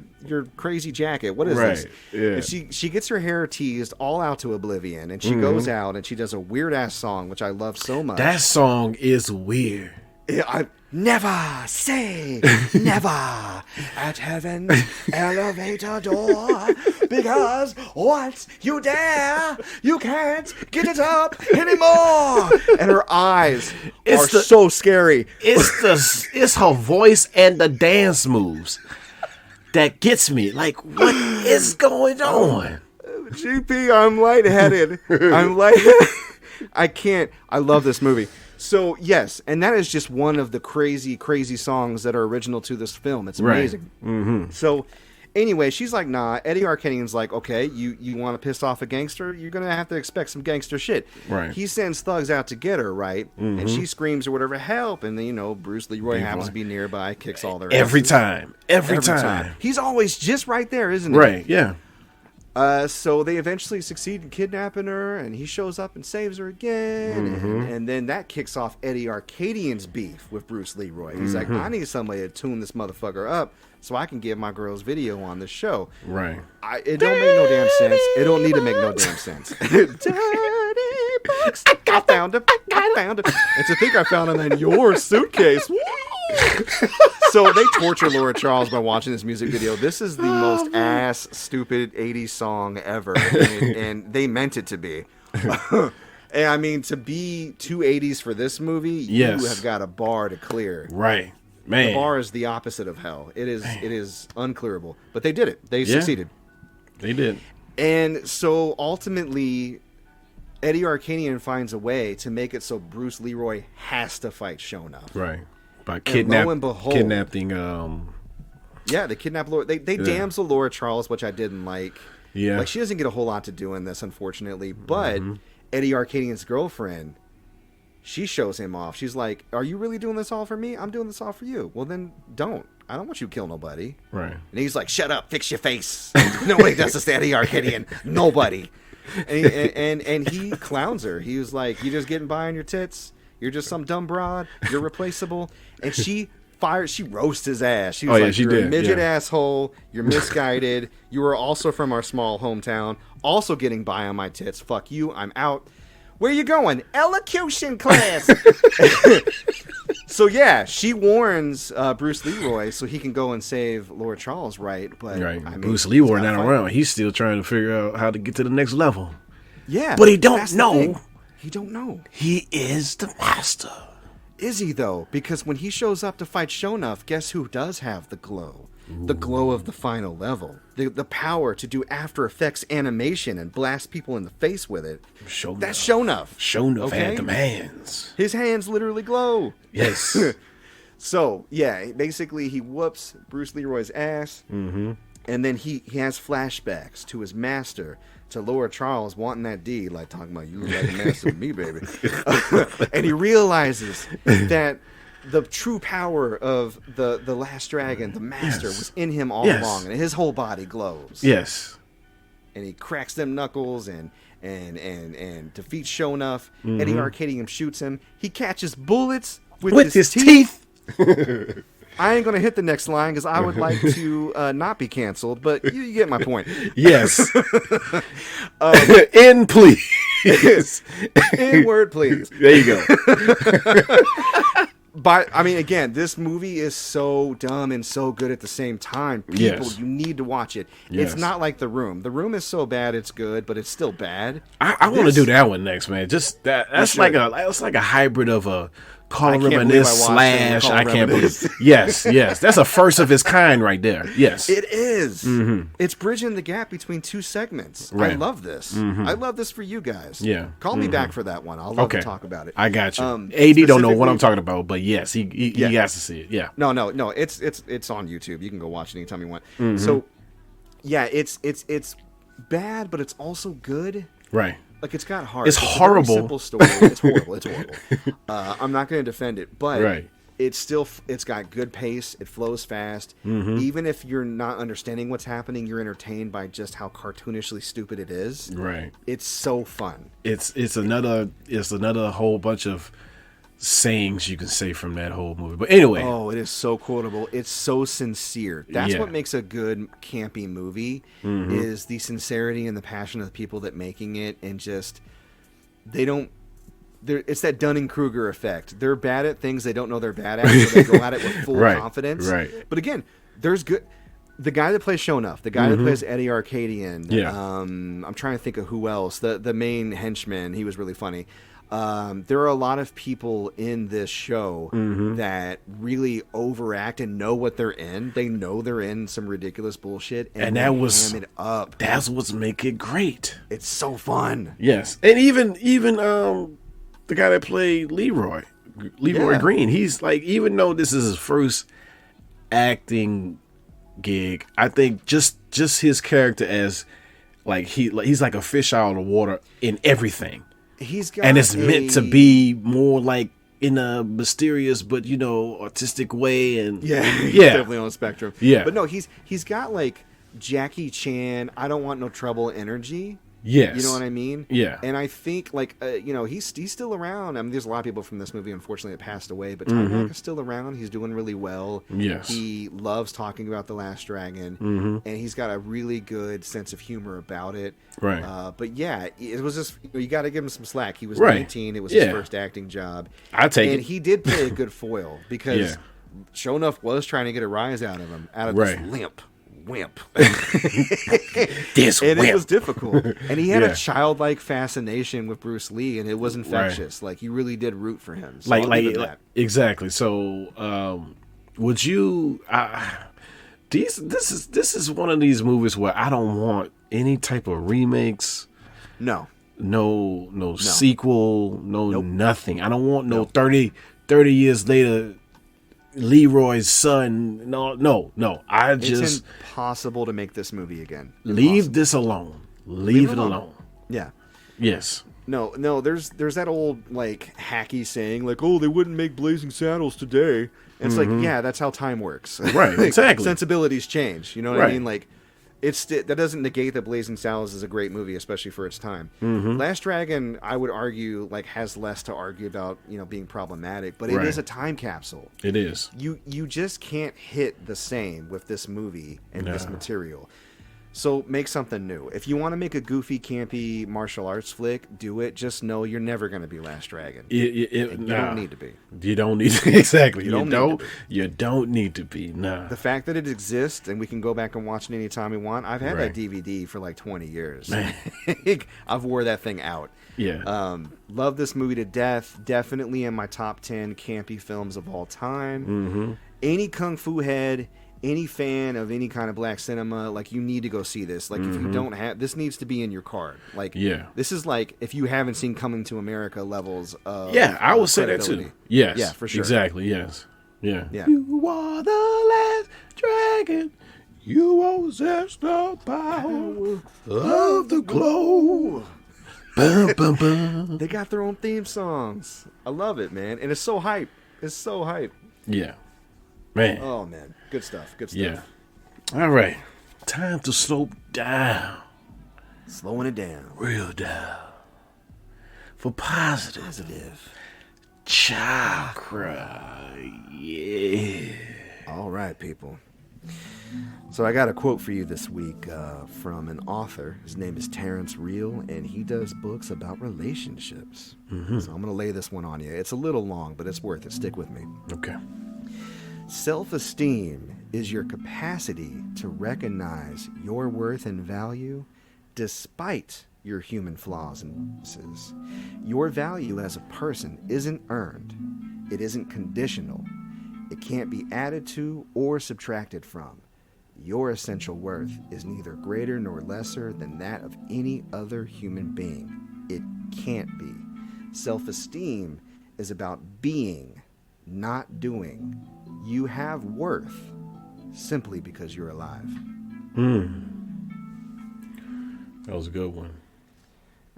crazy jacket. What is this? Yeah. And she gets her hair teased all out to oblivion, and she goes out and she does a weird ass song, which I love so much. That song is weird. I never say never at heaven's elevator door, because once you dare, you can't get it up anymore. And her eyes are so scary. It's her voice and the dance moves that gets me. Like, what is going on? GP, I'm lightheaded. I'm lightheaded. I can't. I love this movie. So, yes, and that is just one of the crazy, crazy songs that are original to this film. It's amazing. Right. Mm-hmm. So, anyway, she's like, nah. Eddie Arkadian's like, okay, you want to piss off a gangster? You're going to have to expect some gangster shit. Right. He sends thugs out to get her, right? Mm-hmm. And she screams or whatever, help. And then, Bruce Leroy happens to be nearby, kicks all their Every asses. time. Every time. He's always just right there, isn't he? Right, yeah. So they eventually succeed in kidnapping her, and he shows up and saves her again. And then that kicks off Eddie Arkadian's beef with Bruce Leroy. He's like, I need somebody to tune this motherfucker up so I can give my girl's video on the show. Right. It don't make no damn sense. It don't need to make no damn sense. Dirty books. I found it. And to think I found them in your suitcase. So they torture Laura Charles by watching this music video. This is the most ass stupid 80s song ever, and they meant it to be. And I mean, to be 280s for this movie, you have got a bar to clear. Right, man. The bar is the opposite of hell. It is unclearable, but they did it. They succeeded. They did. And so ultimately, Eddie Arkadian finds a way to make it so Bruce Leroy has to fight Sho'nuff. Right. By kidnapping. Yeah, they kidnap Laura. They damsel Laura Charles, which I didn't like. Yeah. Like, she doesn't get a whole lot to do in this, unfortunately. But Eddie Arkadian's girlfriend, she shows him off. She's like, are you really doing this all for me? I'm doing this all for you. Well, then don't. I don't want you to kill nobody. Right. And he's like, shut up, fix your face. Nobody does this to Eddie Arkadian. Nobody. And he clowns her. He was like, you just getting by on your tits? You're just some dumb broad. You're replaceable. And she roasts his ass. She was like, you're a midget asshole. You're misguided. You are also from our small hometown. Also getting by on my tits. Fuck you. I'm out. Where you going? Elocution class. So, yeah, she warns Bruce Leroy so he can go and save Laura Charles, right? But right. I mean, Bruce Leroy not around. He's still trying to figure out how to get to the next level. Yeah. But he don't know. He don't know. He is the master. Is he, though? Because when he shows up to fight Sho'nuff, guess who does have the glow? Ooh. The glow of the final level. The power to do After Effects animation and blast people in the face with it. Sho'nuff. That's Sho'nuff. Sho'nuff had the hands. His hands literally glow. Yes. So, yeah, basically he whoops Bruce Leroy's ass. Mm-hmm. And then he has flashbacks to his master, to Laura Charles wanting that D, like talking about you like a master with me, baby. And he realizes that the true power of the last dragon, the master, was in him all along, and his whole body glows. Yes. And he cracks them knuckles and defeats Sho'nuff. Eddie Arkadian shoots him. He catches bullets with his teeth. I ain't going to hit the next line because I would like to not be canceled, but you get my point. Yes. In, please. In word, please. There you go. But, I mean, again, this movie is so dumb and so good at the same time. People, you need to watch it. Yes. It's not like The Room. The Room is so bad it's good, but it's still bad. I want to do that one next, man. Just that's like a hybrid of a Call and Reminisce / I can't believe. Yes. That's a first of its kind right there. Yes. It is. Mm-hmm. It's bridging the gap between two segments. Right. I love this. Mm-hmm. I love this for you guys. Yeah. Call me back for that one. I'll love to talk about it. I got you. AD don't know what I'm talking about, but yes, he has to see it. Yeah. No. It's on YouTube. You can go watch it anytime you want. Mm-hmm. So, yeah, it's bad, but it's also good. Right. Like, it's got heart. It's horrible. A simple story. It's horrible. I'm not going to defend it, but it's got good pace. It flows fast. Mm-hmm. Even if you're not understanding what's happening, you're entertained by just how cartoonishly stupid it is. Right. It's so fun. It's another whole bunch of sayings you can say from that whole movie. But anyway. Oh, it is so quotable. It's so sincere. That's what makes a good campy movie is the sincerity and the passion of the people that making it, and just it's that Dunning-Kruger effect. They're bad at things they don't know they're bad at, so they go at it with full confidence. Right. But again, there's good. The guy that plays Sho'nuff, the guy that plays Eddie Arkadian. Yeah. I'm trying to think of who else. The main henchman. He was really funny. There are a lot of people in this show that really overact and know what they're in. They know they're in some ridiculous bullshit, and that they was ham it up. That's what's make it great. It's so fun. Yes, and even the guy that played Leroy Yeah. Green, he's like, even though this is his first acting gig, I think just his character as like he's like a fish out of the water in everything. He's got And it's meant to be more like in a mysterious but artistic way, and he's yeah, definitely on the spectrum. Yeah. But no, he's got like Jackie Chan, I don't want no trouble energy. yes, You know what I mean? Yeah. And I think like he's still around. I mean, there's a lot of people from this movie unfortunately that passed away, but Tymac is still around. He's doing really well. Yes. He loves talking about The Last Dragon, and he's got a really good sense of humor about it. Right. But yeah, it was just you got to give him some slack. He was Right. 19. It was his Yeah. first acting job. I take and it. he did play a good foil because Yeah. Show Enough was trying to get a rise out of him, out of Right. this wimp. This And wimp. it was difficult. And he had Yeah. a childlike fascination with Bruce Lee, and it was infectious. Like, you really did root for him. So I'll give him that. exactly. So, would you? This is one of these movies where I don't want any type of remakes. No. No sequel. Nope. Nothing. I don't want no 30 years later. Leroy's son. No. I It's just impossible to make this movie again. leave this alone. Leave it alone. Yeah. Yes. No, there's that old like hacky saying like, "Oh, they wouldn't make Blazing Saddles today." And it's like, yeah, that's how time works. Right, Like, exactly. Sensibilities change. You know what I Right. mean? Like, that doesn't negate that Blazing Saddles is a great movie, especially for its time. Last Dragon, I would argue, like has less to argue about, being problematic, but it Right. is a time capsule. It is. You just can't hit the same with this movie and this No. material. So make something new. If you want to make a goofy, campy martial arts flick, do it. Just know you're never going to be Last Dragon. You don't need to be. You don't need to. Exactly. You don't don't. need to be. You don't need to be. Nah. The fact that it exists and we can go back and watch it anytime we want. I've had Right. that DVD for like 20 years. I've wore that thing out. Yeah. Love this movie to death. Definitely in my top 10 campy films of all time. Any kung fu head, any fan of any kind of black cinema, like, you need to go see this. Like, if you don't have, this needs to be in your card. Like, Yeah. this is like if you haven't seen Coming to America levels of Yeah, I would say that too. credibility. Yes. Yeah, for sure. Exactly. Yes. Yeah. Yeah. You are the last dragon. You possess the power of the glow. Bum, bum, bum. They got their own theme songs. I love it, man. And it's so hype. It's so hype. Yeah. Man. Oh, man. Good stuff. Good stuff. Yeah. All right. Time to slope down. Slowing it down. Real down. For positive. Chakra. Yeah. All right, people. So I got a quote for you this week from an author. His name is Terrence Real, and he does books about relationships. So I'm going to lay this one on you. It's a little long, but it's worth it. Stick with me. Okay. Self-esteem is your capacity to recognize your worth and value despite your human flaws and weaknesses. Your value as a person isn't earned. It isn't conditional. It can't be added to or subtracted from. Your essential worth is neither greater nor lesser than that of any other human being. It can't be. Self-esteem is about being, not doing. You have worth simply because you're alive. That was a good one.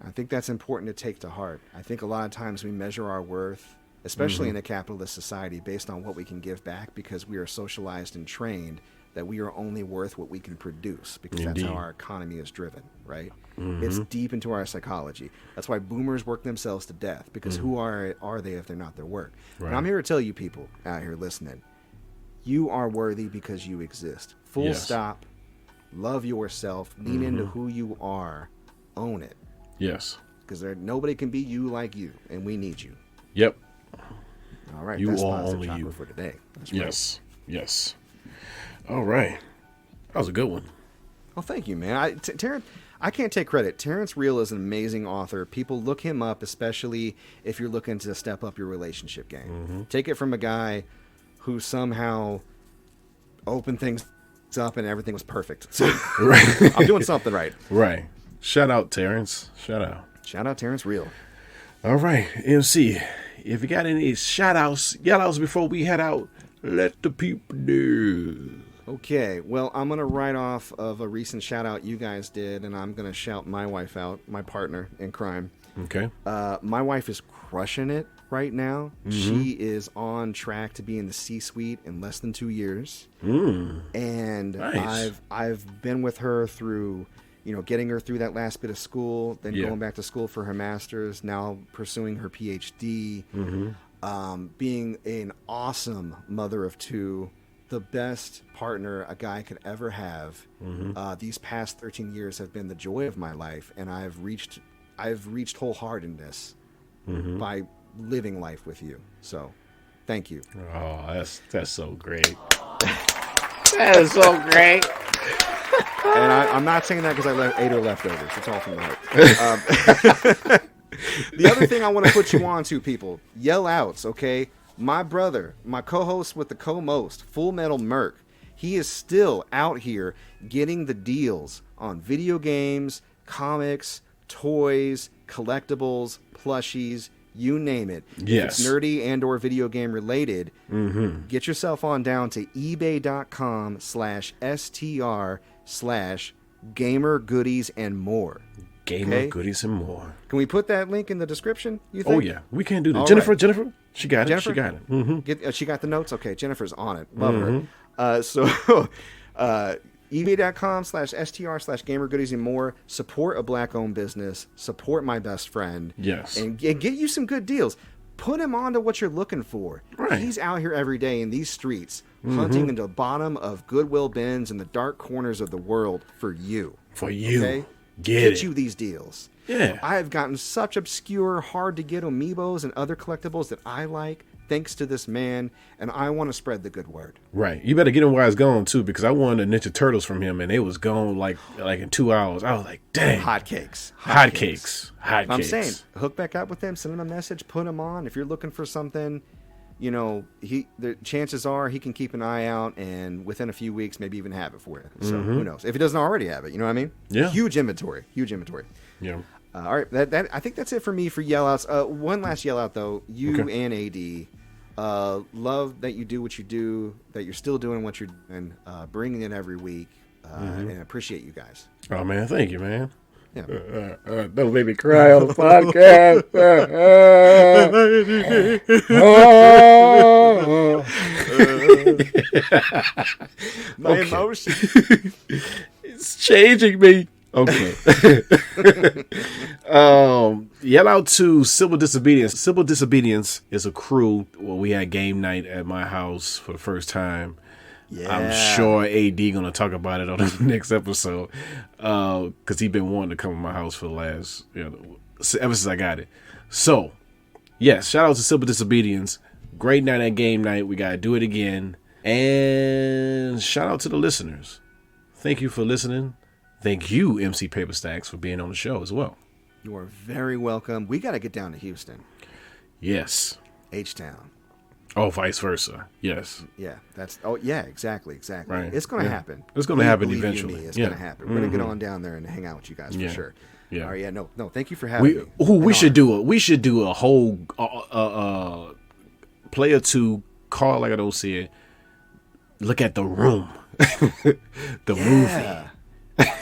I think that's important to take to heart. I think a lot of times we measure our worth, especially in a capitalist society, based on what we can give back, because we are socialized and trained that we are only worth what we can produce, because that's how Indeed. our economy is driven, right? It's deep into our psychology. That's why boomers work themselves to death, because who are they if they're not their work? Right. And I'm here to tell you people out here listening, you are worthy because you exist. Full Yes. stop. Love yourself. Lean into who you are. Own it. Yes. Because nobody can be you like you, and we need you. Yep. All right, You that's are Positive only Chakra you. for today. That's right. Yes. Yes. All right. That was a good one. Well, thank you, man. Terrence, I can't take credit. Terrence Real is an amazing author. People look him up, especially if you're looking to step up your relationship game. Take it from a guy who somehow opened things up and everything was perfect. So Right. I'm doing something right. Right. Shout out, Terrence. Shout out. Shout out Terrence Real. All right, MC. If you got any shout outs, yell outs before we head out, let the people know. Okay, well, I'm going to write off of a recent shout out you guys did, and I'm going to shout my wife out, my partner in crime. Okay. My wife is crushing it right now. She is on track to be in the C-suite in less than 2 years. And Nice. I've been with her through, getting her through that last bit of school, then going back to school for her master's, now pursuing her PhD, being an awesome mother of two, the best partner a guy could ever have. These past 13 years have been the joy of my life, and I've reached wholeheartedness by living life with you. So, thank you. Oh, that's so great. That is so great. And I'm not saying that because I ate her leftovers. It's all from the heart. The other thing I want to put you on to, people, yell outs, okay? My brother, my co-host with the co-most, Full Metal Merc, he is still out here getting the deals on video games, comics, toys, collectibles, plushies, you name it. Yes. If it's nerdy and or video game related, get yourself on down to ebay.com/str/gamer goodies and more. Gamer goodies and more. Can we put that link in the description, you think? Oh, yeah. We can do that. All Jennifer, right. Jennifer, she got it. Jennifer? She got it. Mm-hmm. She got the notes? Okay, Jennifer's on it. Love her. ebay.com/str/gamer goodies and more. Support a black-owned business. Support my best friend. Yes. And get you some good deals. Put him on to what you're looking for. Right. He's out here every day in these streets, hunting into the bottom of Goodwill bins in the dark corners of the world for you. For you. Okay? Get it. you these deals. Yeah. I have gotten such obscure, hard-to-get amiibos and other collectibles that I like thanks to this man, and I want to spread the good word. Right. You better get him while it's gone, too, because I wanted Ninja Turtles from him, and it was gone like in 2 hours. I was like, dang. Hotcakes. Hotcakes. I'm saying, hook back up with him, send him a message, put him on. If you're looking for something, the chances are he can keep an eye out, and within a few weeks, maybe even have it for you. So who knows? If he doesn't already have it, you know what I mean? Yeah. Huge inventory. Yeah. All right, I think that's it for me for yell outs. One last yell out though, you and AD. Love that you do what you do, that you're still doing what you're doing, bringing it every week, and I appreciate you guys. Oh, man. Thank you, man. Yeah. Don't make me cry on the podcast. My emotion. It's changing me. Okay. Yell out to Civil Disobedience. Civil Disobedience is a crew. Well, we had game night at my house for the first time. Yeah. I'm sure AD gonna talk about it on the next episode, because he's been wanting to come to my house for the last, ever since I got it. So, yes, shout out to Civil Disobedience. Great night at game night. We gotta do it again. And shout out to the listeners. Thank you for listening. Thank you, MC Paperstacks, for being on the show as well. You are very welcome. We got to get down to Houston, Yes. H-Town. Oh, vice versa. Yes. Yeah, exactly. Right. It's going to Yeah. happen. It's gonna happen Believe you eventually. me, it's Yeah. going to happen. We're going to get on down there and hang out with you guys for Yeah. sure. Yeah. All right, yeah, no, thank you for having me. We should do a whole player two call like I don't see it. Look at the room, the movie.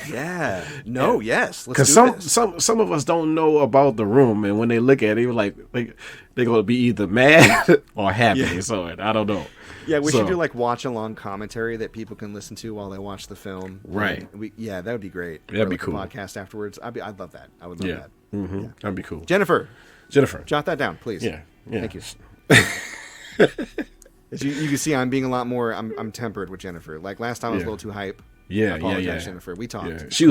Yeah. No. Yes. Let's Because do this. some of us don't know about the room, and when they look at it, they're gonna be either mad or happy. Yeah. So I don't know. Yeah, we should do like watch along commentary that people can listen to while they watch the film. Right. And that would be great. That'd Or, be like, a cool. podcast afterwards. I'd love that. I would love Yeah. that. Mm-hmm. That'd be cool. Jennifer, jot that down, please. Yeah. Thank you. As you can see, I'm being a lot more. I'm tempered with Jennifer. Like last time, I was a little too hype. Yeah, I apologize, yeah. Jennifer. We talked. Yeah. She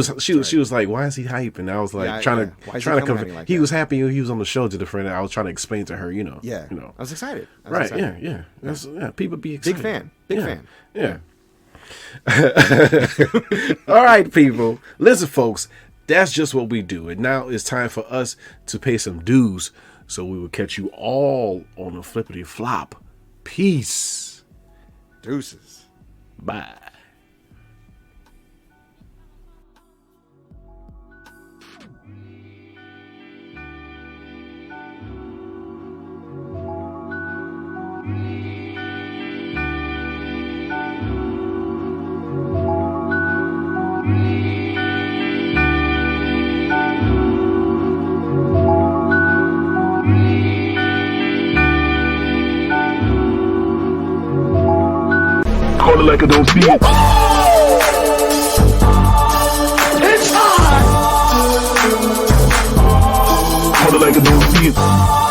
was like, "Why is he hype?" And I was like, Yeah, trying yeah. to Why is he trying to coming at convince. me like He that? was happy he was on the show to the friend. I was trying to explain to her, Yeah. you know. I was excited. Right? Yeah. People be excited. Big fan. Yeah. All right, people. Listen, folks. that's just what we do. And now it's time for us to pay some dues. So we will catch you all on the flippity flop. Peace. Deuces. Bye. Call it like I don't see it. It's hot. Call it like I don't see it.